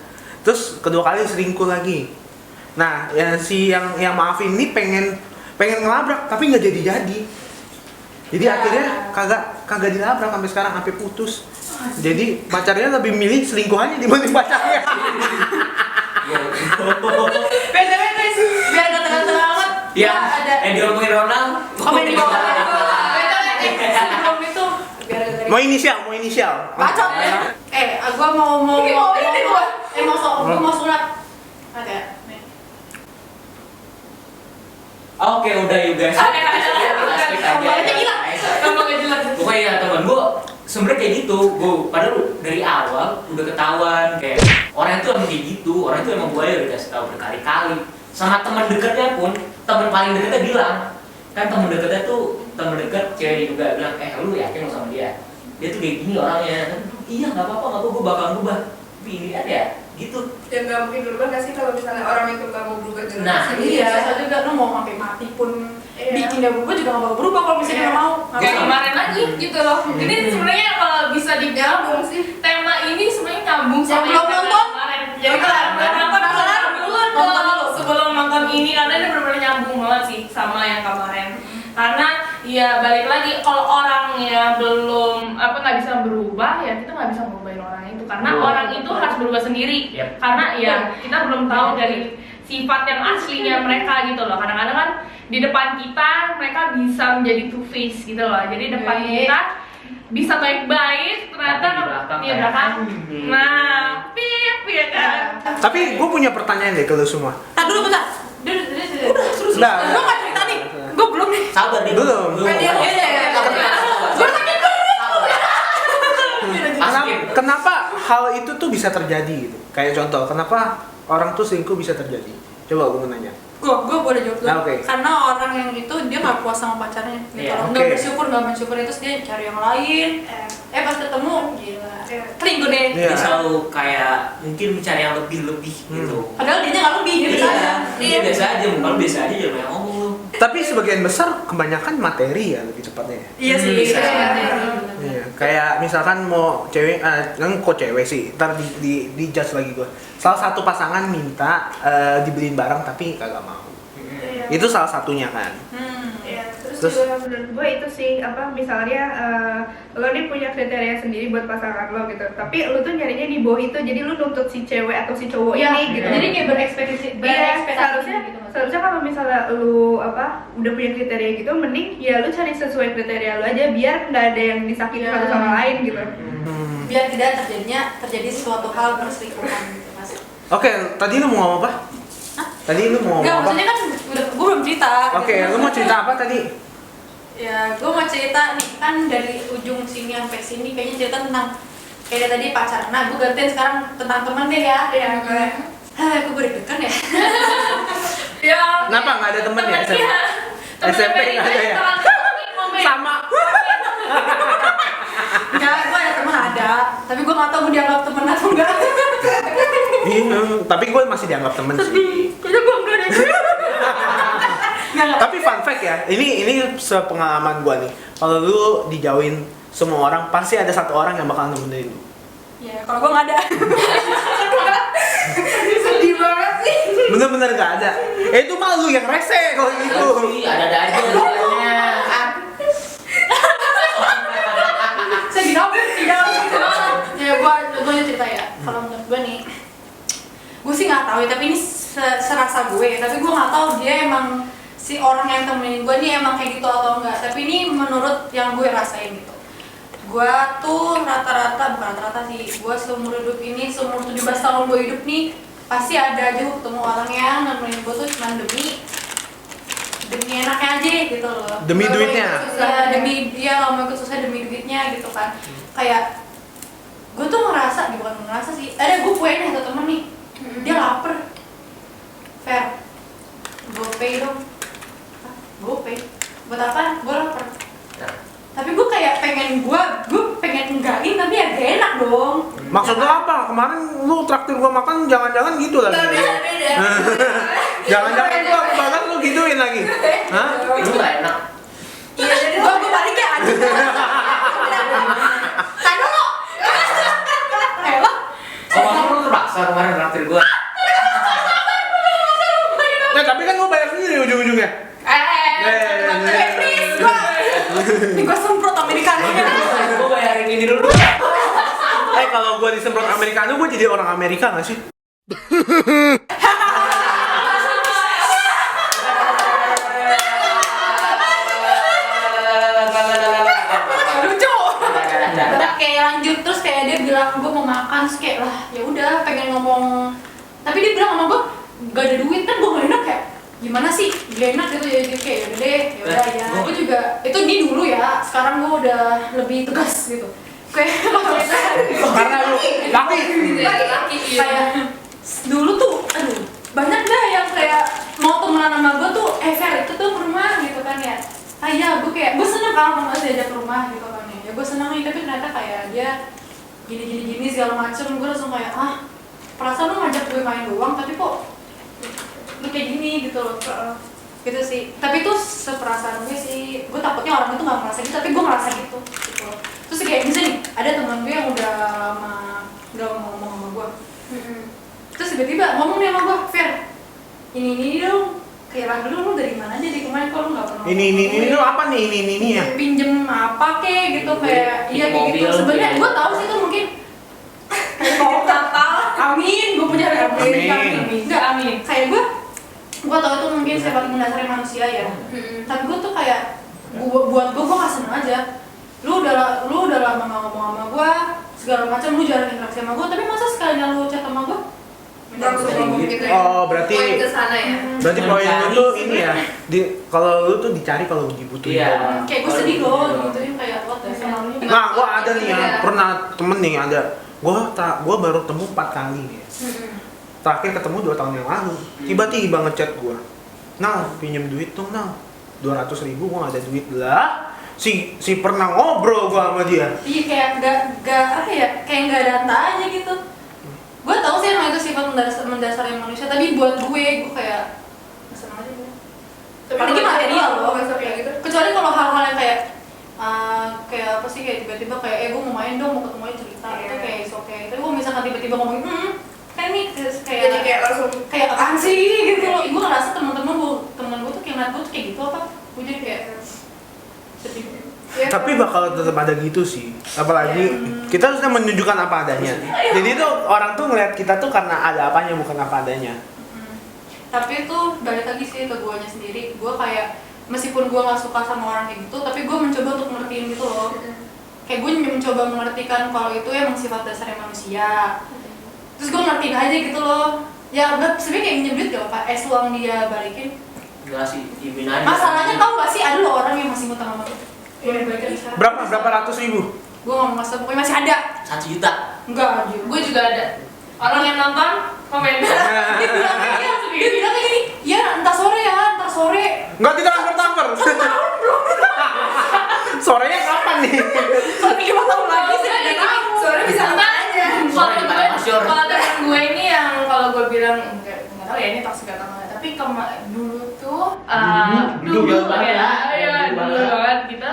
Terus kedua kali selingkuh lagi. Nah, yang maafin ini pengen ngelabrak tapi nggak jadi. Jadi akhirnya kagak dilabrak sampai sekarang, sampai putus. Jadi pacarnya lebih milih selingkuhannya dibanding pacarnya. Beda guys, biar gak tengah-tengah amat. Ya, ada yang diomongin Ronald. komen di bawah. Sebelum itu biar gak Mau inisial. bacot. Gua mau sunat. Ada. Nih. Oke, udah you guys. Skip aja. Ngomongnya gila. Ngomongnya jelas. Pokoknya ya teman gue sebenarnya kayak gitu. Gue padahal dari awal udah ketahuan kayak orang itu emang kayak gitu. Orang itu emang gue udah kasih tahu berkali-kali. Sama teman dekatnya pun, teman paling dekatnya bilang, kan teman dekatnya tuh teman dekat cewek juga bilang, lu yakin lo sama dia? Dia tuh kayak gini orangnya. Iya nggak apa-apa, gue bakal berubah. Tapi ini kan ya gitu. Ya nggak mungkin berubah nggak sih kalau misalnya orang itu nggak mau berubah dengan Nah, sendiri. Iya, saya juga lu mau sampai mati pun bikin dia berubah juga gak bakal berubah kalau misalnya dia nggak mau. Kayak kemarin lagi gitu loh. Jadi sebenarnya kalau bisa digabung sih, tema ini sebenarnya nyambung Yang sama belum tema nonton? kemarin. Jadi Nonton dulu Nonton dulu. sebelum nonton ini karena ini benar-benar nyambung banget sih sama yang kemarin. Karena ya balik lagi kalau orangnya belum nggak bisa berubah ya kita nggak bisa ngubahin orang itu karena orang itu harus berubah sendiri. Yep. Karena ya kita belum tahu dari sifat yang aslinya mereka gitu loh. Kadang-kadang kan di depan kita mereka bisa menjadi two face gitu loh. Jadi depan kita bisa baik-baik ternyata Tapi di belakang. Nah, pip ya kan. Tapi gue punya pertanyaan deh ke lu semua. Tak dulu bentar. Udah terus. Udah. Lu nggak cerita nih. Gue belum nih. Sabar nih. Belum. Iya. Gue sakit Kenapa hal itu tuh bisa terjadi gitu? Kayak contoh, kenapa orang tuh selingkuh bisa terjadi? Coba gue mau nanya. gue boleh jawab dulu. Nah, oke. Karena orang yang itu dia nggak puas sama pacarnya gitu. Iya, Nggak oke. bersyukur itu dia cari yang lain. pas ketemu gila selingkuh deh. Iya. Dia selalu kayak mungkin mencari yang lebih gitu. Padahal dia nggak lebih, dia biasa aja. Iya biasa aja, kalau biasa aja jangan banyak ngomong lu. Tapi sebagian besar kebanyakan materi ya lebih tepatnya. Iya sih, Bisa. Iya, kayak misalkan mau cewek, kan kok cewek sih, ntar di judge lagi gue. Salah satu pasangan minta dibeliin barang tapi kagak mau. Iya. Itu salah satunya kan. Ya, terus Terus- juga menurut gue itu sih apa misalnya lo nih punya kriteria sendiri buat pasangan lo gitu, tapi lo tuh nyarinya di bawah itu, jadi lo nuntut si cewek atau si cowok Iya, ini gitu. jadi kayak berekspektasi Iya, seharusnya gitu. seharusnya kalau misalnya lu udah punya kriteria gitu, mending ya lu cari sesuai kriteria lu aja, biar nggak ada yang disakiti Iya. satu sama lain gitu. Biar tidak terjadi suatu hal perselingkuhan gitu mas. Oke, tadi lu mau ngomong apa? Tadi lu mau Enggak, ngomong apa? maksudnya kan gue belum cerita. Oke, lu mau cerita apa tadi? Ya, gue mau cerita nih kan dari ujung sini sampai sini kayaknya cerita tentang kayak tadi pacaran. Nah, gue gantiin sekarang tentang teman deh ya. Iya, boleh. Hah, gue deg-degan ya. Ya. Kenapa nggak ada temen ya? SMP? SMP nggak ada ya? Sama. Enggak, gue ada teman ada, tapi gue nggak tahu gue dianggap teman atau enggak. Iya, tapi gue masih dianggap temen sih. Kayaknya gue enggak deh. Enggak. Tapi fun fact ya, ini sepengalaman gue nih. Kalau lu dijauhin semua orang, pasti ada satu orang yang bakal nemenin lu. Ya, kalau gue nggak ada. Sedih banget sih. Bener-bener gak ada. Itu mah lu yang rese kalau gitu. Ada aja rasanya. Saya tidak gitu. Ya, gue cerita ya. Kalau menurut gue nih, gue sih nggak tahu ya, tapi ini serasa gue. Tapi gue nggak tahu dia emang si orang yang temenin gue nih emang kayak gitu atau enggak. Tapi ini menurut yang gue rasain gitu. Gue tuh bukan rata-rata sih, gue seumur hidup ini, seumur 17 tahun gue hidup nih, pasti ada aja ketemu orang yang nemenin gue tuh cuma demi enaknya aja gitu loh. Demi Gak mau duitnya? ikut susah, gak mau ikut susah demi duitnya gitu kan. Kayak gue tuh bukan ngerasa sih, ada gue punya nih satu temen nih, dia lapar, fair, GoPay dong. Hah? GoPay? Buat apa? Gue lapar. Tapi gue kayak pengen enggakin tapi ya gak enak dong. Maksud lu apa? Kemarin lu traktir gua makan jangan-jangan gitu lagi. Beda-beda. Jangan-jangan gua banget lu gituin lagi. Hah? Itu nggak enak. Iya, jadi gue balik ya aja. Kan dulu. Oh, maksud lu terpaksa kemarin traktir gua. Nah, tapi kan lu bayar sendiri ujung-ujungnya. Please, gue semprot Americano. Gua bayarin ini dulu. Kalau gua disemprot Americano, gua jadi orang Amerika nggak sih? Lucu. Udah kayak lanjut terus kayak dia bilang gue mau makan, terus kayak lah ya udah pengen ngomong, tapi dia bilang sama gue gak ada duit kan, gue gak enak kayak gimana sih gak enak gitu ya, jadi kayak yaudah deh yaudah ya. Gue juga itu di dulu ya, sekarang gue udah lebih tegas gitu kayak Karena lu laki. laki kayak dulu tuh aduh banyak dah yang kayak mau temenan sama gue tuh Fer itu tuh ke rumah gitu kan ya. Iya, gue kayak gue seneng kalau mau diajak ke rumah gitu kan ya gue seneng nih, tapi ternyata kayak dia gini segala macem. Gue langsung kayak perasaan lu ngajak gue main doang tapi kok lu kayak gini gitu loh. Gitu sih, tapi itu seperasaan gue sih. Gue takutnya orang itu gak merasa gitu, tapi gue ngerasa gitu loh. Terus kayak bisa nih, ada teman gue yang udah lama gak ngomong sama gue. Terus tiba-tiba ngomong nih sama gue, Fer, ini dong, kayak dulu lu dari mana aja di kemarin kok lu nggak pernah Ini lu apa nih? Ini ya. pinjem apa kek gitu kayak iya kayak gitu. Mobil, Sebenarnya kayak- gue tahu sih itu mungkin mau kapal, amin, gue punya Amin. enggak amin. Kayak gue tahu itu mungkin sifat mendasari manusia ya. Tapi gue tuh kayak buat gue nggak seneng aja. Lu udah lama nggak ngomong sama gue segala macam, lu jarang interaksi sama gue, tapi masa sekalinya lu chat sama gue Langsung ngomong gitu ya. Oh, berarti Poin ke sana ya. berarti poin lu tuh ini ya. Kalau lu tuh dicari kalau dibutuhin. Iya. kayak gue sedih loh gituin kayak what the hell. Nah, gua ada nih ya, pernah temen nih ada. Gua baru temu 4 kali nih. Terakhir ketemu 2 tahun yang lalu. Tiba-tiba ngechat gua. Nah, pinjem duit dong, nah. 200.000 gua gak ada duit lah. si pernah ngobrol gue sama dia. Iya kayak nggak apa ya, kayak nggak data aja gitu. Gue tau sih emang itu sifat mendasari manusia, tapi buat gue kayak senang aja gue. Apalagi material loh, kayak gitu. kecuali kalau hal-hal yang kayak apa sih, kayak tiba-tiba kayak gue mau main dong, mau ketemu aja cerita, itu kayak is okay. Tapi kalau misalkan tiba-tiba ngomongin kan ini kayak Jadi kayak langsung kayak apaan sih gitu loh. Gue ngerasa temen gue tuh kayak ngeliat gue tuh kayak gitu apa, gue jadi kayak sedih. ya, Tapi bakal tetap ada gitu sih. Apalagi kita harusnya menunjukkan apa adanya. Jadi tuh orang tuh ngeliat kita tuh karena ada apanya, bukan apa adanya. Tapi itu balik lagi sih ke guanya sendiri. Gue kayak meskipun gue nggak suka sama orang kayak gitu, tapi gue mencoba untuk ngertiin gitu loh. Kayak gue mencoba mengertikan kalau itu emang sifat dasarnya manusia. Terus gue ngertiin aja gitu loh. Ya udah, sebenarnya kayak minjem duit gak apa-apa, uang dia balikin. Enggak sih, diemin aja. Masalahnya tau gak sih, ada loh orang yang masih ngutang sama gue. Berapa ratus ribu? Gue gak mau ngasih, pokoknya masih ada. 1 juta. Enggak aja. Gue juga ada. Orang yang nonton komen. Dia bilang kayak gini, ya entar sore ya, entar sore. Enggak, tidak transfer. Sorenya kapan nih? Soalnya 5 tahun lagi sih, nggak tahu. soalnya bisa apa aja. Kalau temen gue ini yang kalau gue bilang nggak tahu ya ini toxic atau enggak, tapi dulu tuh Dulu banget ya. dulu banget gitu.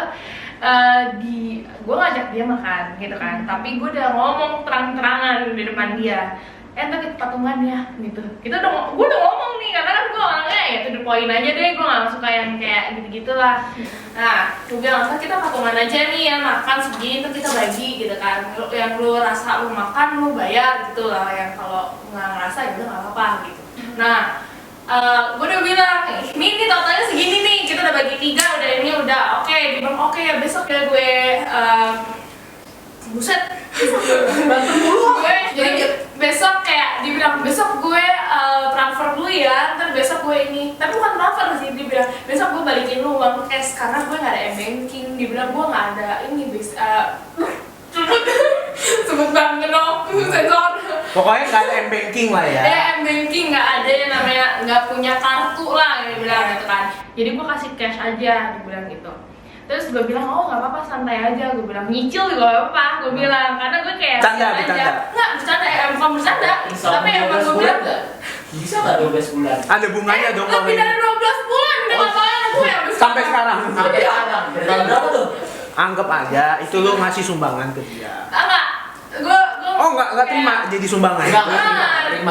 Gue ngajak dia makan gitu kan, tapi gue udah ngomong terang-terangan di depan dia, entar kita patungan ya gitu. Gue udah ngomong nih, karena kan gue orangnya ya to the point aja deh, gue gak suka yang kayak gitu-gitu lah. Nah, gue bilang entar kita patungan aja nih ya, makan segini entar kita bagi gitu kan. Yang lu rasa lu makan lu bayar gitu lah, yang kalau nggak ngerasa ya udah nggak apa-apa gitu. Nah, gue udah bilang, ini totalnya segini nih, kita udah bagi 3, udah ini udah oke. Dia bilang oke ya, besok ya gue buset bantu mulu gue. Jadi besok kayak dia bilang besok gue transfer dulu ya, ntar besok gue ini, tapi bukan transfer sih, dia bilang besok gue balikin lu uang cash karena gue nggak ada e-banking. Dia bilang gue nggak ada ini sebut banget dong sensor. Pokoknya nggak ada m-banking lah ya. M-banking nggak ada yang namanya, nggak punya kartu lah, dia bilang gitu kan. Jadi gue kasih cash aja, dia bilang gitu. Terus gue bilang, oh nggak apa-apa, santai aja. Gue bilang nyicil juga nggak apa-apa, gue bilang, karena gue kayak Bercanda. nggak bercanda, bukan bercanda, tapi emang gue bilang Bisa nggak 12 bulan? Ada bunganya dong kalau lebih dari ini. 12 bulan dia ngapain gue yang Sampai sekarang. Sampai sekarang. Dari tahun berapa tuh? Anggap aja itu lu ngasih sumbangan ke dia. enggak, gue Oh, nggak terima jadi sumbangan. Enggak. Terima.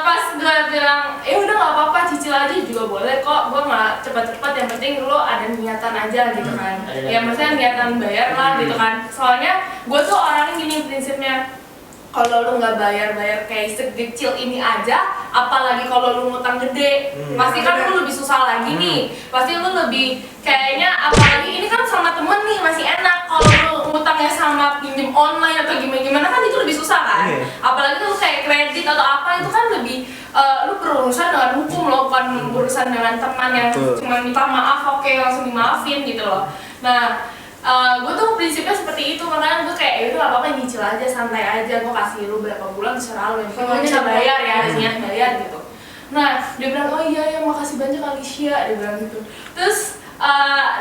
Pas gue bilang, udah nggak apa-apa, cicil aja juga boleh kok. Gue nggak cepat-cepat, yang penting lo ada niatan aja gitu kan. Ya maksudnya niatan bayar lah gitu kan. Soalnya gue tuh orangnya gini prinsipnya, kalau lu nggak bayar kayak sekecil ini aja, apalagi kalau lu ngutang gede, pasti kan lu lebih susah lagi nih. Pasti lu lebih kayaknya, apalagi ini kan sama temen nih masih enak. Kalau lu ngutangnya sama pinjam online atau gimana kan itu lebih susah kan. Apalagi lu kayak kredit atau apa, itu kan lebih lu berurusan dengan hukum loh, bukan berurusan dengan teman yang cuma minta maaf oke langsung dimaafin gitu loh. Nah, gue tuh prinsipnya seperti itu, makanya gue kayak itu gak apa-apa, nyicil aja, santai aja, gue kasih lu berapa bulan terserah lu, yang penting bisa bayar ya, ada niat bayar gitu. Nah, dia bilang, oh iya ya makasih banyak Alicia, dia bilang gitu. Terus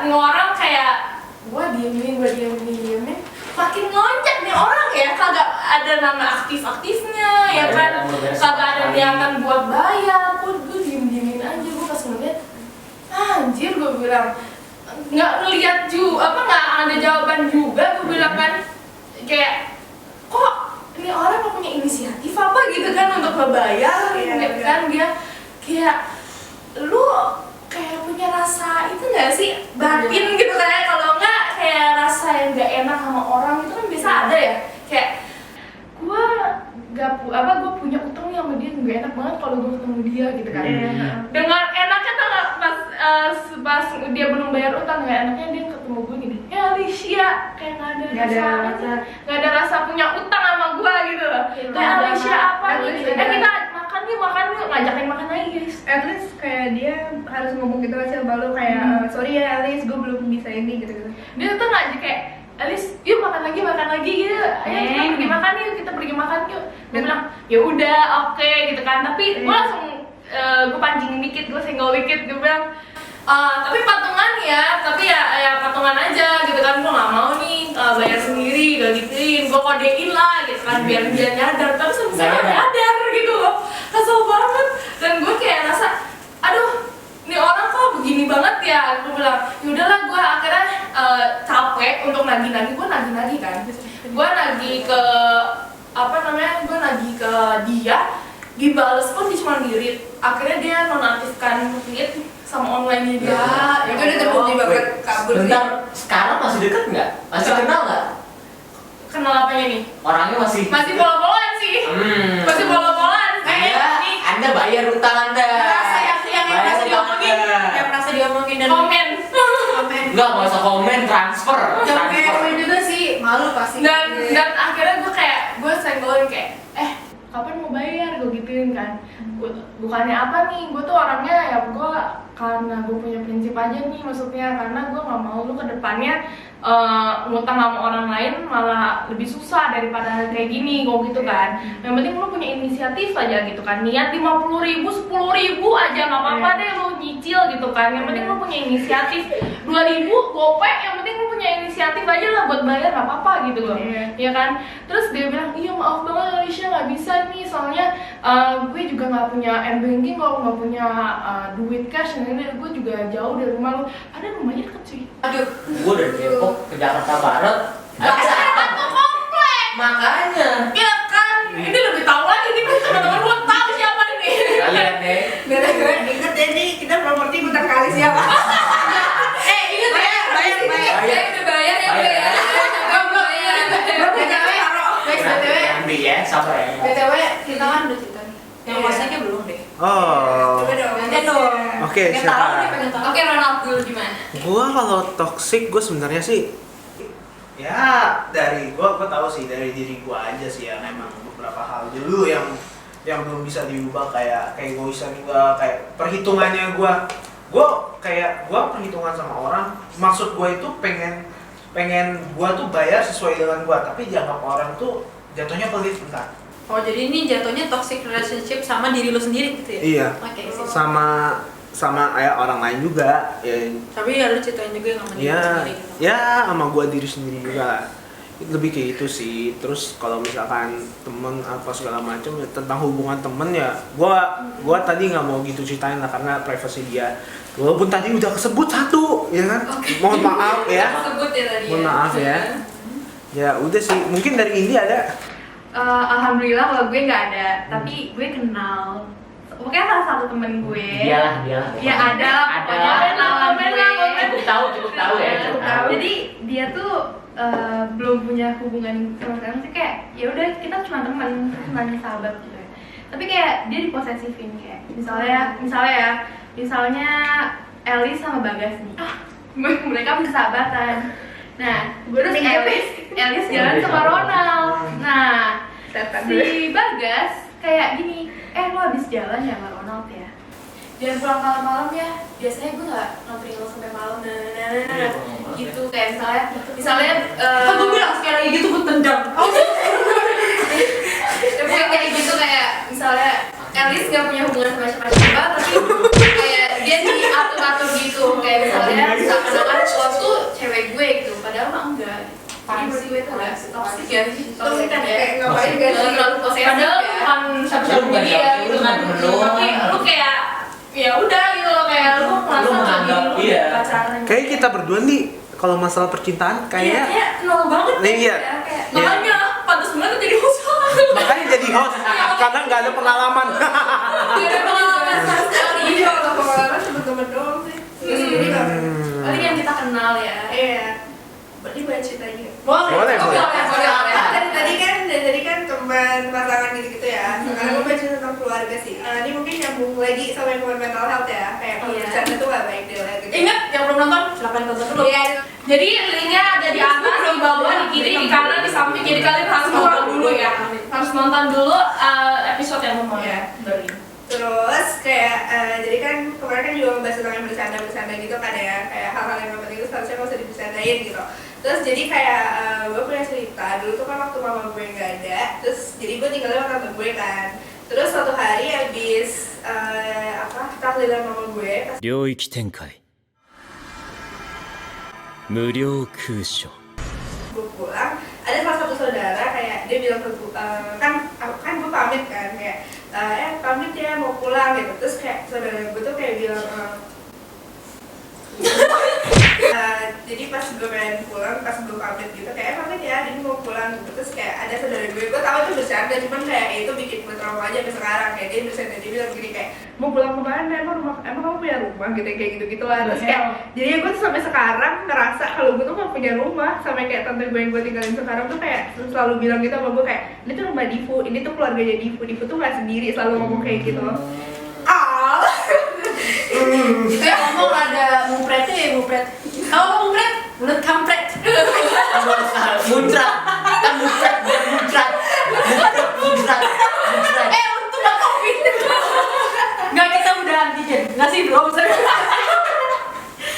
nih orang kayak gue diemin, makin ngelonjak nih orang ya, kagak ada nama aktif-aktifnya ya kan, kagak ada niatan buat bayar. Gue diemin aja, gue pas ngeliat, anjir, gue bilang nggak ngeliat juga, nggak ada jawaban juga. Gue bilang kan kayak, kok ini orang nggak punya inisiatif apa gitu kan untuk ngebayar gitu kan. Dia kayak, lu kayak punya rasa itu nggak sih, batin gitu kan. Kalau nggak kayak rasa yang nggak enak sama orang itu kan biasa ada ya. Kayak gue gue punya utang nih sama dia, nggak enak banget kalau gue ketemu dia gitu kan. Dengan enaknya tuh pas dia belum bayar utang, nggak enaknya dia ketemu gue gini, ya Alicia, kayak nggak ada rasa punya utang sama gue gitu loh. Kayak Alicia apa gitu, kita makan yuk, ngajakin makan lagi guys. At least kayak dia harus ngomong gitu aja baru kayak sorry ya Alice, gue belum bisa ini gitu. Dia tuh ngajak kayak, Alice, yuk makan lagi gitu. Ayo kita pergi makan yuk. Gue bilang, ya udah, oke gitu kan. Tapi gue langsung gue pancing dikit, gue senggol dikit. Gue bilang, Tapi patungan ya, tapi ya patungan aja gitu kan. Gue nggak mau nih bayar sendiri, gak gituin. Gue kodein lah gitu kan biar dia nyadar. Tapi sama saya nggak nyadar gitu loh, kesel banget. Dan gue kayak rasa, aduh, ini orang kok begini banget ya. Gue bilang, yaudahlah gue akhirnya capek untuk nagih-nagih. Gue nagih-nagih kan. Gue nagih ke gue nagih ke dia. Dibales pun dia cuma ngirit. Akhirnya dia nonaktifkan feed sama online-nya dia. Itu udah terbukti banget kabur sih. Bentar, sekarang masih deket nggak? Masih kenal nggak? Kenal apanya nih? Orangnya masih Follow-followan sih. Masih follow-followan. Iya, Anda bayar utang Anda. Merasa yang Bayar merasa utang diomongin, Anda. yang merasa diomongin dan Komen. Enggak, nggak usah komen, transfer. komen juga sih, malu pasti. Dan akhirnya gue senggolin kayak, kapan mau bayar? Gue gituin kan. Bukannya apa nih, gue tuh orangnya ya karena gue punya prinsip aja nih, maksudnya karena gue nggak mau lu kedepannya ngutang sama orang lain malah lebih susah daripada kayak gini, gue gitu kan. Yang penting lu punya inisiatif aja gitu kan, niat 50.000, 10.000 aja nggak apa-apa deh lu nyicil gitu kan. Yang penting lu punya inisiatif, 2.000 gopek, yang penting lu punya inisiatif aja lah buat bayar, nggak apa-apa gitu loh, ya kan. Terus dia bilang, iya maaf banget Alicia nggak bisa nih, soalnya gue juga nggak punya m-banking, kalau nggak punya duit cash, ini gue juga jauh dari rumah lu. Padahal rumahnya deket sih. Aduh, Gue dari Depok ke Jakarta Barat. Satu komplek. Makanya. Ya kan, ini lebih tahu lagi nih, teman-teman gue tahu siapa ini. Kalian deh. Gara-gara inget ya nih, kita properti bentar kali siapa? ingat ya, bayar. Udah bayar ya, udah ya. Belum ya. BTW, guys, BTW, Nanti ya, sabar ya. BTW, kita kan udah cerita nih. Yang masanya belum deh. Oh. Coba dong. Nanti dong. Oke, Pengen siapa? tahu nih, pengen tahu. Oke, Ronald dulu gimana? Gua kalau toxic, gue sebenarnya sih ya dari gua tahu sih dari diri gua aja sih ya, memang beberapa hal dulu yang belum bisa diubah, kayak egoisan gua, kayak perhitungannya gua perhitungan sama orang, maksud gua itu pengen gua tuh bayar sesuai dengan gua, tapi dianggap orang tuh jatuhnya pelit bentar. Oh, jadi ini jatuhnya toxic relationship sama diri lu sendiri gitu ya? Iya. Oke, sih. sama kayak orang lain juga ya. Tapi ya lu ceritain juga sama diri lu Ya, sendiri gitu. ya sama gua diri sendiri juga lah. Lebih kayak itu sih. Terus kalau misalkan temen apa segala macam ya, tentang hubungan temen ya, gua tadi nggak mau gitu ceritain lah karena privasi dia. Walaupun tadi udah kesebut satu, ya kan? Mohon maaf ya. Sebut ya tadi. Mohon maaf ya. Ya udah sih. Mungkin dari Indi ada. Alhamdulillah kalau gue nggak ada, tapi gue kenal. Pokoknya salah satu temen gue. Dia lah. Ya ada lah, pokoknya komen lah. Cukup tahu ya. Jadi dia tuh belum punya hubungan sama sekali, sih kayak ya udah kita cuma teman sahabat gitu ya. Tapi kayak dia diposesifin, kayak misalnya Elis sama Bagas nih, mereka bisa sahabatan. Nah, terus Elis jalan sama Ronald. Nah, si Bagas kayak gini, lo habis jalan ya sama Ronald ya? Jangan pulang malam-malam ya. Biasanya gue nggak nganterin lo sampai malam, gitu. Kayak misalnya Kan gue bilang sekali lagi gitu gue tendang. kayak gitu, kayak misalnya Elis nggak punya hubungan sama siapa-siapa, tapi kayak dia diatur-atur gitu, kayak misalnya seakan-akan lo tuh cewek gue gitu, padahal mah enggak. Jadi menurut gue itu nggak toxic ya, toxic kan ya. Kayak ngapain gak sih? Terlalu posesif Padahal ya. bukan siapa-siapa dia gitu kan. Tapi lu kayak ya udah gitu loh, kayak lu merasa menganggap, diri lu iya. pacaran. Kayak kita berdua nih kalau masalah percintaan Iya, kayak kenal banget deh, Iya. ya, kayak Iya. makanya pantas banget jadi host. makanya jadi host karena nggak ada pengalaman. Gak ada pengalaman sama sekali. Iya, kalau pengalaman temen-temen doang sih. Sendiri nggak. Paling yang kita kenal ya. Iya. Berarti banyak ceritanya. Boleh. Dari tadi kan teman pasangan gitu ya. Sekarang gue pengen cerita tentang keluarga sih. Ini mungkin nyambung lagi sama yang ngomongin mental health ya. Kayak kalau Iya. bercanda tuh gak baik deh gitu. Ingat yang belum nonton silakan tonton dulu. Iya. Jadi linknya ada di atas, di bawah, di kiri, di kanan, di samping. Jadi kalian harus nonton dulu ya. Harus nonton dulu episode yang mau Iya. dari. Terus kayak jadi kan kemarin kan juga ngebahas tentang yang bercanda gitu kan ya, kayak hal-hal yang gak penting itu seharusnya gak usah dibercandain gitu. Terus jadi kayak gue punya cerita dulu tuh kan waktu mama gue nggak ada, terus jadi gue tinggalnya sama tante gue kan. Terus suatu hari habis tahlilan mama gue pas 領域展開無料空所 gue pulang, ada salah satu saudara kayak dia bilang ke gue, kan gue pamit kan kayak pamit ya mau pulang gitu, terus kayak saudara gue tuh kayak bilang jadi pas gue pengen pulang, pas gue pamit gitu kayak pamit ya, jadi mau pulang gitu. Terus kayak ada saudara gue tahu itu bercanda, cuman kayak itu bikin gue trauma aja sampai sekarang. Kayak dia bercanda, dia bilang gini kayak mau pulang kemana, emang kamu punya rumah gitu, kayak gitu lah. Terus kayak jadi gue tuh sampai sekarang ngerasa kalau gue tuh gak punya rumah, sampai kayak tante gue yang gue tinggalin sekarang tuh kayak selalu bilang gitu sama gue kayak ini tuh rumah Divu, ini tuh keluarganya Divu tuh gak sendiri, selalu ngomong kayak gitu. Itu yang ngomong ada mupretnya ya, mupret. Kalau mupret, mulut kampret. Muncrat, kan muncrat, bukan muncrat. Muncrat. Untung gak covid. Nggak, kita udah antigen, nggak sih bro?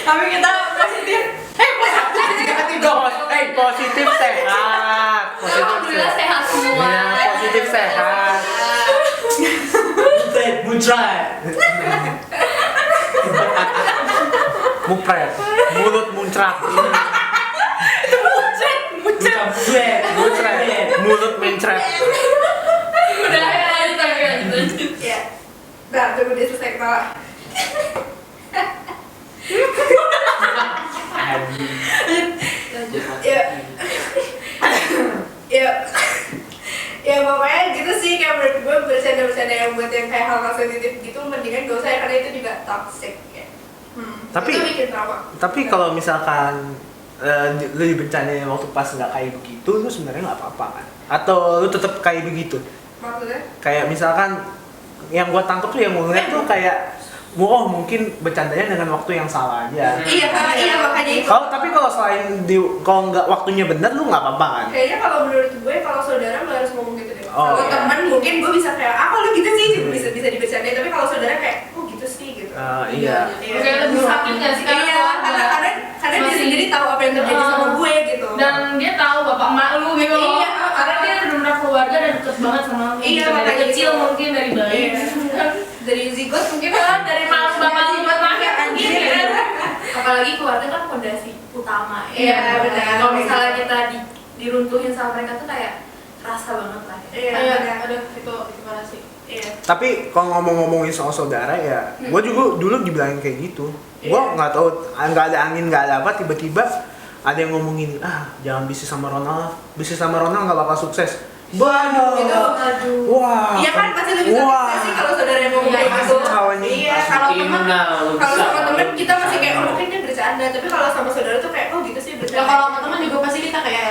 Tapi kita positif. Positif sehat. Alhamdulillah sehat semua. Ya, positif sehat. Muncrat. Mupret, mulut muncrat. Muncrat, mulut mencret. Udah lanjut. Ya, nah tunggu dia selesai kepala. Ya, ya pokoknya gitu sih, kayak menurut gue bercanda-bercanda yang buat yang kayak hal-hal sensitif gitu mendingan gak usah ya, karena itu juga toxic ya. Tapi- itu bikin trauma. Tapi kalau misalkan lu dibercandain waktu pas nggak kayak begitu, lu sebenarnya nggak apa-apa kan? Atau lu tetap kayak begitu? Maksudnya? Kayak misalkan yang gua tangkep tuh yang gua ngeliat tuh kayak mungkin bercandanya dengan waktu yang salah aja. Iya makanya itu. Tapi kalau selain kalau nggak waktunya benar, lu nggak apa-apa kan? Kayaknya kalau menurut gue kalau saudara nggak harus ngomong gitu deh. Oh, Kalau iya. teman mungkin gue bisa kayak lu gitu sih, bisa dibercandain. Tapi kalau saudara kayak gitu sih gitu. Iya. Kayak lebih sakit nggak sih? Iya, karena dia sendiri tahu apa yang terjadi sama gue gitu. Dan dia tahu bapak emak lu gitu loh. Iya, Karena dia benar-benar keluarga dan deket banget sama lu. Iya, dari makanya kecil gitu. mungkin dari bayi. Iya. Dari zigot mungkin Dari malu bapak zigot lahir mungkin Anjir. kan. Apalagi keluarga kan fondasi utama. Iya, benar. Kalau misalnya kita diruntuhin sama mereka tuh kayak kerasa banget lah. Iya, benar. Aduh, itu gimana sih? Iya. Tapi kalau ngomongin soal saudara ya, gue juga dulu dibilangin kayak gitu. Gue Iya. nggak tahu, nggak ada angin, nggak ada apa, tiba-tiba ada yang ngomongin, jangan bisnis sama Ronald nggak bakal sukses. Waduh. Itu Wah. Iya kan pasti lebih sakit sih kalau saudara yang ngomong kayak gitu. Cawanya. Iya, kalau teman kalau sama teman kita masih kayak mungkin dia bercanda, tapi kalau sama saudara tuh kayak gitu sih Ya bercanda. kalau sama teman juga pasti kita kayak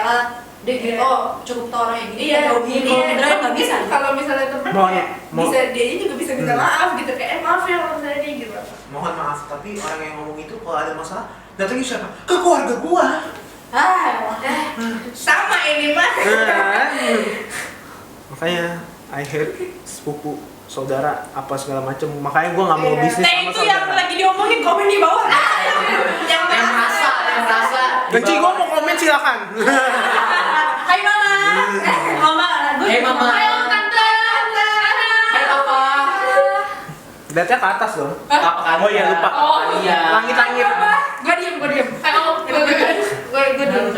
dia gitu, Iya. cukup tau orang yang gini. Iya, kalau beneran nggak bisa. Kalau misalnya teman kayak bisa dia juga bisa minta maaf gitu kayak maaf ya kalau misalnya dia gitu. Mohon maaf, tapi orang yang ngomong itu kalau ada masalah, datangnya siapa? Ke keluarga gua. Sama ini mah. Makanya I hate sepupu, saudara, apa segala macem. Makanya gua nggak mau bisnis Nah sama itu yang saudara. lagi diomongin komen di bawah. Yang Yang rasa. Benci gua mau komen silakan. Hai mama. Mama, gue Mama. Ayo tante. Hai papa. Lihatnya ke atas dong. Apa Oh iya, lupa. Oh iya. Langit-langit. Gue diem. Ayo Gue diem.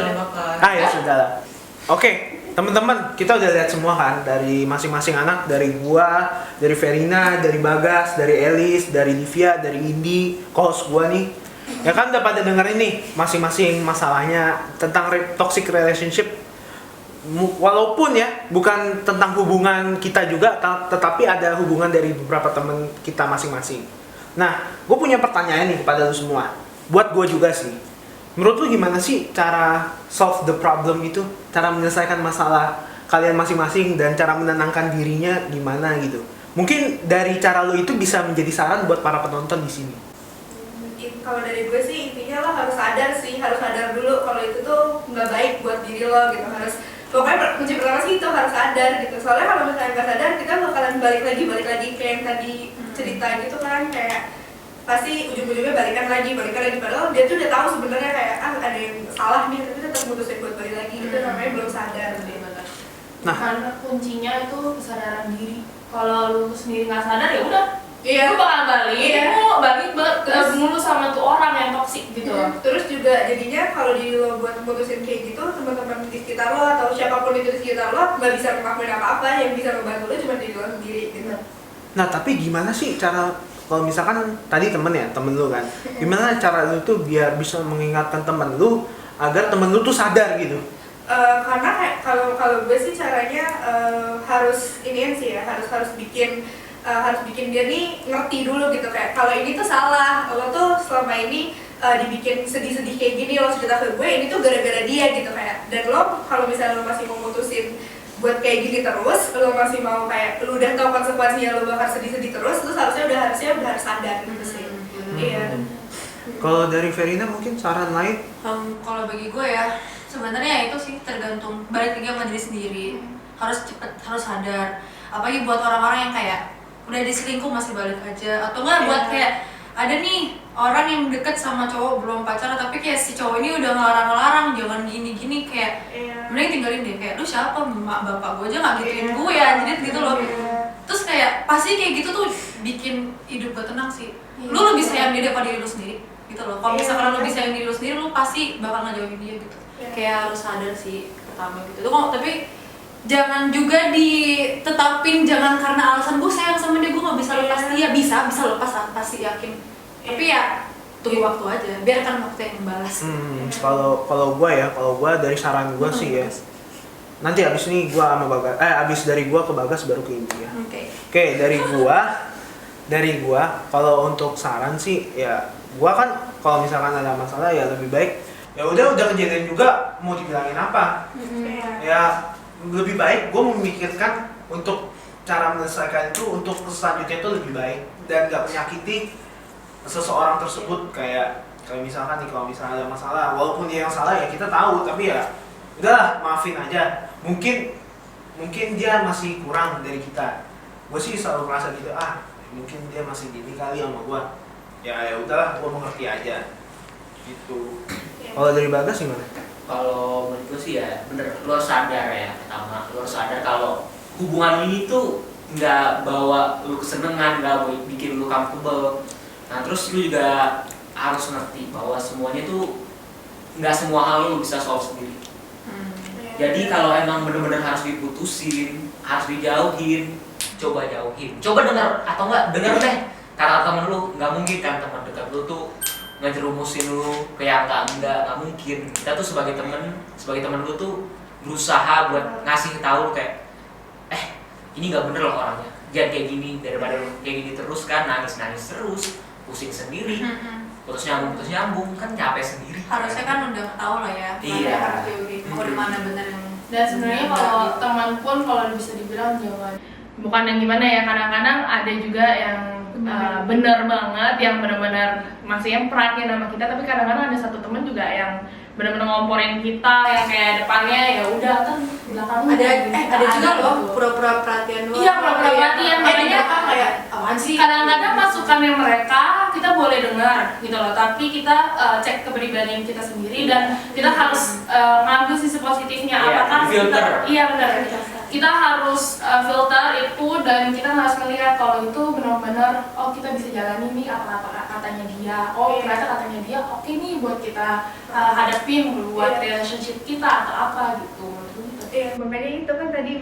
Ya sudah lah. Oke, teman-teman, kita udah lihat semua kan dari masing-masing anak, dari gua, dari Verina, dari Bagas, dari Elis, dari Livia, dari Indi, host gua nih. Ya kan udah pada dengerin nih masing-masing masalahnya tentang toxic relationship. Walaupun ya bukan tentang hubungan kita juga, tetapi ada hubungan dari beberapa teman kita masing-masing. Nah, gue punya pertanyaan nih kepada lu semua. Buat gue juga sih. Menurut lu gimana sih cara solve the problem itu? Cara menyelesaikan masalah kalian masing-masing dan cara menenangkan dirinya gimana gitu? Mungkin dari cara lu itu bisa menjadi saran buat para penonton di sini. Kalau dari gue sih intinya lo harus sadar dulu kalau itu tuh nggak baik buat diri lo gitu. Pokoknya kunci pertama sih itu harus sadar gitu. Soalnya kalau misalnya nggak sadar kita bakalan balik lagi kayak yang tadi cerita gitu kan, kayak pasti ujung-ujungnya balikan lagi padahal dia tuh udah tahu sebenarnya kayak ada yang salah nih, tapi tetap mutusin buat balik lagi gitu, namanya belum sadar deh. Nah. Karena kuncinya itu kesadaran diri. Kalau lu sendiri nggak sadar ya udah. Iya. Lu bakal balik, Iya. lu balik mulu sama tuh orang yang toksik gitu. Terus juga juga jadinya kalau di lo buat mutusin kayak gitu, teman-teman di sekitar lo atau siapapun itu di sekitar lo nggak bisa ngelakuin apa-apa, yang bisa ngebantu lo cuma diri lo sendiri gitu. Nah tapi gimana sih cara, kalau misalkan tadi temen lu kan, gimana cara lu tuh biar bisa mengingatkan temen lu agar temen lu tuh sadar gitu? Karena kayak kalau gue sih caranya harus inian sih ya, harus bikin dia nih ngerti dulu gitu, kayak kalau ini tuh salah, lo tuh selama ini dibikin sedih-sedih kayak gini, lo cerita ke gue ini tuh gara-gara dia gitu kayak. Dan lo kalau misalnya lo masih mau mutusin buat kayak gini terus, lo masih mau kayak lo udah tahu konsekuensinya lo bakal sedih-sedih terus, lo harusnya udah harus sadar gitu sih. Iya. Kalau dari Verina mungkin saran lain? Kalau bagi gue ya, sebenarnya itu sih tergantung balik lagi sama diri sendiri. Harus cepet, harus sadar. Apalagi buat orang-orang yang kayak udah diselingkuh masih balik aja, atau enggak buat kayak ada nih orang yang deket sama cowok belum pacaran tapi kayak si cowok ini udah ngelarang-ngelarang jangan gini-gini, kayak mending tinggalin deh, kayak lu siapa, mak bapak gue aja nggak gituin gue ya, jadi gitu loh. Terus kayak pasti kayak gitu tuh bikin hidup gak tenang sih. Lu lebih sayang dia daripada diri lu sendiri gitu loh. Kalau misalkan lu lebih sayang diri lu sendiri, lu pasti bakal ngejauhin dia gitu. Kayak harus sadar sih pertama gitu. Itu kok tapi jangan juga ditetapin, jangan karena alasan gue sayang sama dia gue nggak bisa lepas dia. Bisa lepas, pasti yakin. Tapi ya tunggu waktu aja, biarkan waktu yang membalas. Kalau gue dari saran gue sih ya, nanti abis ini gue sama Bagas, abis dari gue ke Bagas baru ke Ibu ya. Oke, dari gue kalau untuk saran sih ya, gue kan kalau misalkan ada masalah ya lebih baik ya udah kejadian juga, mau dibilangin apa ya, lebih baik gue memikirkan untuk cara menyelesaikan itu untuk selanjutnya itu lebih baik dan gak menyakiti seseorang tersebut. Kayak misalkan nih, kalau misalnya ada masalah walaupun dia yang salah ya kita tahu, tapi ya udahlah maafin aja. Mungkin dia masih kurang dari kita. Gue sih selalu merasa gitu, mungkin dia masih gini kali sama gue, ya udahlah gue mengerti aja gitu. Kalau dari Bagas gimana? Kalau menurut gue sih ya bener, lo sadar ya, pertama lo sadar kalau hubungan ini tuh nggak bawa lu kesenengan, nggak bikin lu comfortable. Nah terus lu juga harus ngerti bahwa semuanya tuh nggak semua hal lu bisa solve sendiri. Jadi kalau emang bener-bener harus diputusin, harus dijauhin, coba jauhin, coba denger atau enggak denger deh kata temen lu. Nggak mungkin kan teman dekat lu tuh ngejerumusin lu kayak nggak mungkin. Kita tuh sebagai temen lu tuh berusaha buat ngasih tahu lu kayak ini nggak bener loh orangnya, jangan kayak gini, daripada lu kayak gini terus kan nangis terus, pusing sendiri, putus nyambung kan capek sendiri. Harusnya kan udah tahu lah ya, iya, mau di mana bener yang. Dan sebenarnya kalau teman pun kalau bisa dibilang jangan, bukan yang gimana ya, kadang-kadang ada juga yang bener banget, yang benar-benar masih yang perhatian sama kita, tapi kadang-kadang ada satu teman juga yang benar-benar ngomporin kita, yang kayak depannya ya udah kan belakangnya ada juga loh pura-pura perhatian doang. Iya, pura-pura perhatian, makanya kayak awan sih. Kadang-kadang masukannya mereka kita boleh dengar gitu loh, tapi kita cek kepribadian kita sendiri dan kita harus ngambil sisi positifnya. Apakah filter. Iya benar. Kita harus filter itu dan kita harus melihat kalau itu benar-benar kita bisa jalani nih apa katanya dia. Ternyata katanya dia oke nih buat kita hadapin buat relationship kita atau apa gitu. Iya, makanya itu kan tadi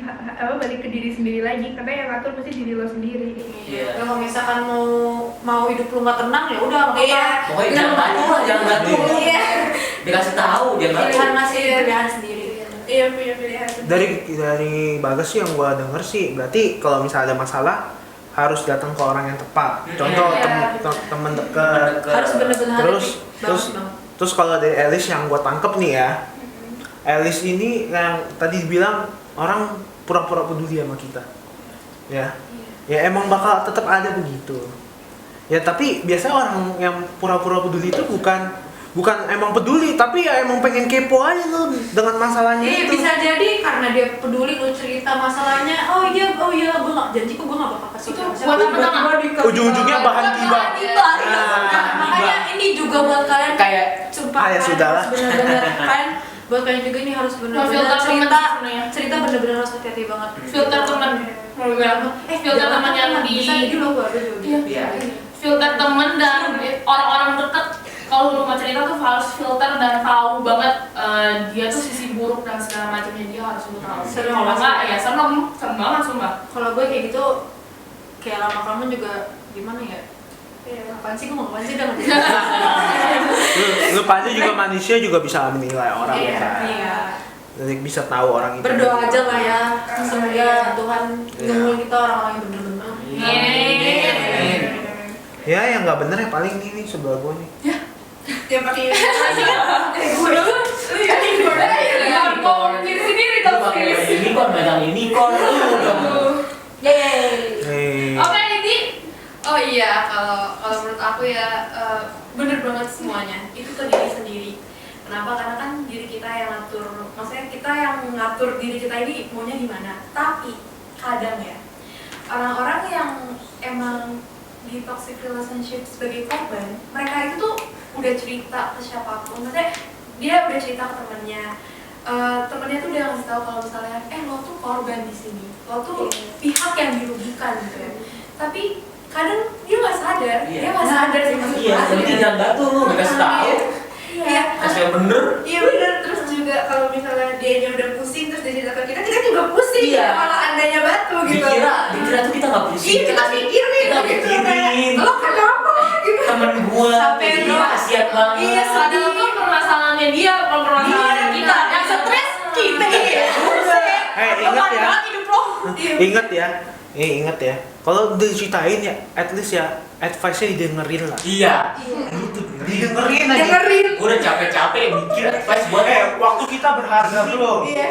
balik ke diri sendiri lagi, karena yang ngatur pasti diri lo sendiri. Iya. Kalau misalkan mau hidup lu nggak tenang ya udah nggak apa-apa. Pokoknya jangan bantu. Iya. Dikasih tahu, jangan bantu. Pilihan masih pilihan sendiri. Iya, punya pilihan sendiri. Dari Bagas sih yang gue denger sih, berarti kalau misalnya ada masalah harus datang ke orang yang tepat. Contoh temen dekat. Harus benar-benar Terus kalau dari Elis yang gue tangkep nih ya, Elis ini yang tadi bilang orang pura-pura peduli sama kita, ya emang bakal tetap ada begitu. Ya tapi biasanya orang yang pura-pura peduli itu bukan emang peduli, tapi ya emang pengen kepo aja tuh dengan masalahnya itu. Bisa jadi karena dia peduli lu cerita masalahnya. Oh iya, gue nggak janji kok gue nggak bakal kasih tahu. Buat apa? Ujung-ujungnya bahan tiba. Makanya ini juga buat kalian kayak sumpah ya sudahlah. Benar-benar kan buat kalian juga ini harus benar-benar cerita benar-benar harus hati-hati banget. Filter teman, filter teman yang bisa dulu gua ada juga. Filter teman dan orang-orang dekat. Kalau kalau lu mau cerita tuh harus filter dan tahu banget dia tuh sisi buruk dan segala macamnya, dia harus lu tahu. Serem Kalau banget. nggak ya serem banget sumpah. Kalau gue kayak gitu kayak lama-lama juga gimana ya? Apaan sih, gue mau apaan sih udah nggak Lu pasti juga manusia juga bisa menilai orang ya kan. Iya. Jadi bisa tahu orang itu. Berdoa aja lah ya, semoga Tuhan nemuin kita orang-orang yang bener-bener. Amin. Ya yang nggak bener ya paling ini sebelah gua nih. Dia pakai Di sini Lu pakai unicorn, megang unicorn lu dong. Yeay. Hei. Oke, Niti. Oh iya, kalau menurut aku ya bener banget semuanya. Itu ke diri sendiri. Kenapa? Karena kan diri kita yang ngatur, maksudnya kita yang ngatur diri kita ini maunya gimana. Tapi kadang ya orang-orang yang emang di toxic relationship sebagai korban, mereka itu tuh udah cerita ke siapapun. Maksudnya dia udah cerita ke temennya. Temennya tuh udah ngasih tahu kalau misalnya, lo tuh korban di sini, lo tuh pihak yang dirugikan gitu ya. Tapi kadang dia nggak sadar, dia nggak sadar sih maksudnya. Iya, penting jangan batu lu, gak kasih tahu. Iya. Kasih yang bener. Iya bener, terus juga kalau misalnya dia udah pusing terus dia cerita ke kita juga pusing. Iya. Kalau andanya batu gitu. Dikira tuh kita nggak pusing. Iya, kita pikirin Kita gitu. pikirin. Lo kenapa? Gitu. Temen gua, Sampai dia gua- kasihan banget. Iya, Padahal tuh permasalahannya dia, bukan permasalahan Iya, kita. Yang stres kita. Iya. Ingat ya. hidup lo. Ingat ya. Ingat ya. Kalau diceritain ya, at least ya advice-nya didengerin lah. Iya. Didengerin aja. Dengerin. Gua udah capek-capek mikir advice buat Waktu kita berharga bro. Iya.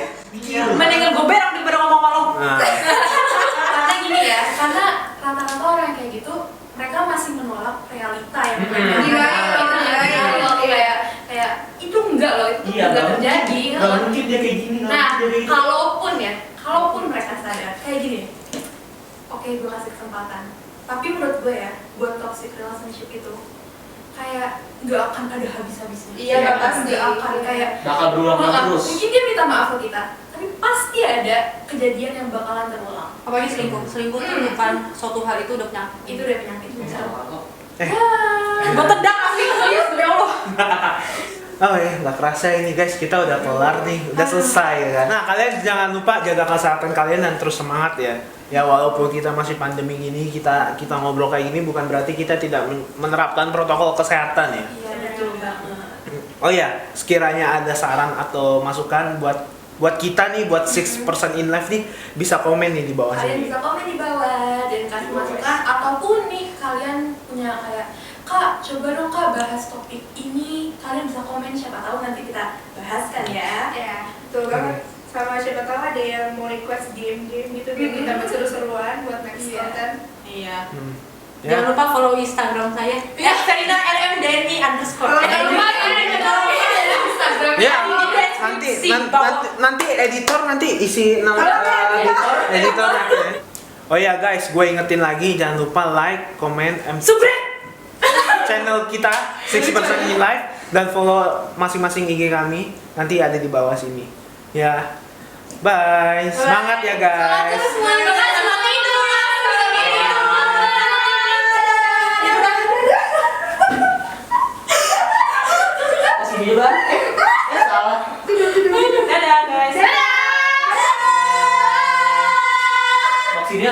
Mendingan gue berak daripada ngomong sama lo. Nah, Karena gini ya, karena rata-rata orang yang kayak gitu, mereka masih menolak realita yang mereka Iya, kayak itu enggak loh, itu Iya, enggak terjadi. Gak mungkin dia kayak gini. Nah, kalaupun mereka sadar kayak gini, oke gue kasih kesempatan, tapi menurut gue ya, buat toxic relationship itu kayak nggak akan ada habis-habisnya. Iya, nggak pasti. Nggak akan kayak bakal berulang terus. mungkin dia minta maaf ke kita, tapi pasti ada kejadian yang bakalan terulang. Apalagi selingkuh tuh bukan suatu hal, itu udah penyakit. Itu udah penyakit. Gue tendang asli serius demi Allah. oh ya nggak kerasa ini guys, kita udah kelar nih, udah selesai ya kan. Nah kalian jangan lupa jaga kesehatan kalian dan terus semangat ya. Ya walaupun kita masih pandemi gini, kita ngobrol kayak gini bukan berarti kita tidak menerapkan protokol kesehatan ya. Iya betul banget. Oh ya, sekiranya ada saran atau masukan buat kita nih, buat 6% in life nih, bisa komen nih di bawah Kalian sini. bisa komen di bawah dan kasih masukan, ataupun nih kalian punya kayak, Kak, coba dong Kak bahas topik ini. Kalian bisa komen, siapa tahu nanti kita bahaskan ya. Ya, betul banget. Sama siapa tahu ada yang mau request game-game gitu biar kita buat seru-seruan buat next Iya. konten. Iya. Ya. Jangan lupa follow Instagram saya. Serina RMDNI underscore. Jangan lupa Instagram. Ya, Si nanti editor nanti isi nama editor nanti ya. Oh ya guys, gue ingetin lagi jangan lupa like, comment, and Subscribe. channel kita 6% in life dan follow masing-masing IG kami nanti ada di bawah sini. Ya, bye. Semangat ya guys. Kasih dulu kan? Salah. Dadah guys. Maksudnya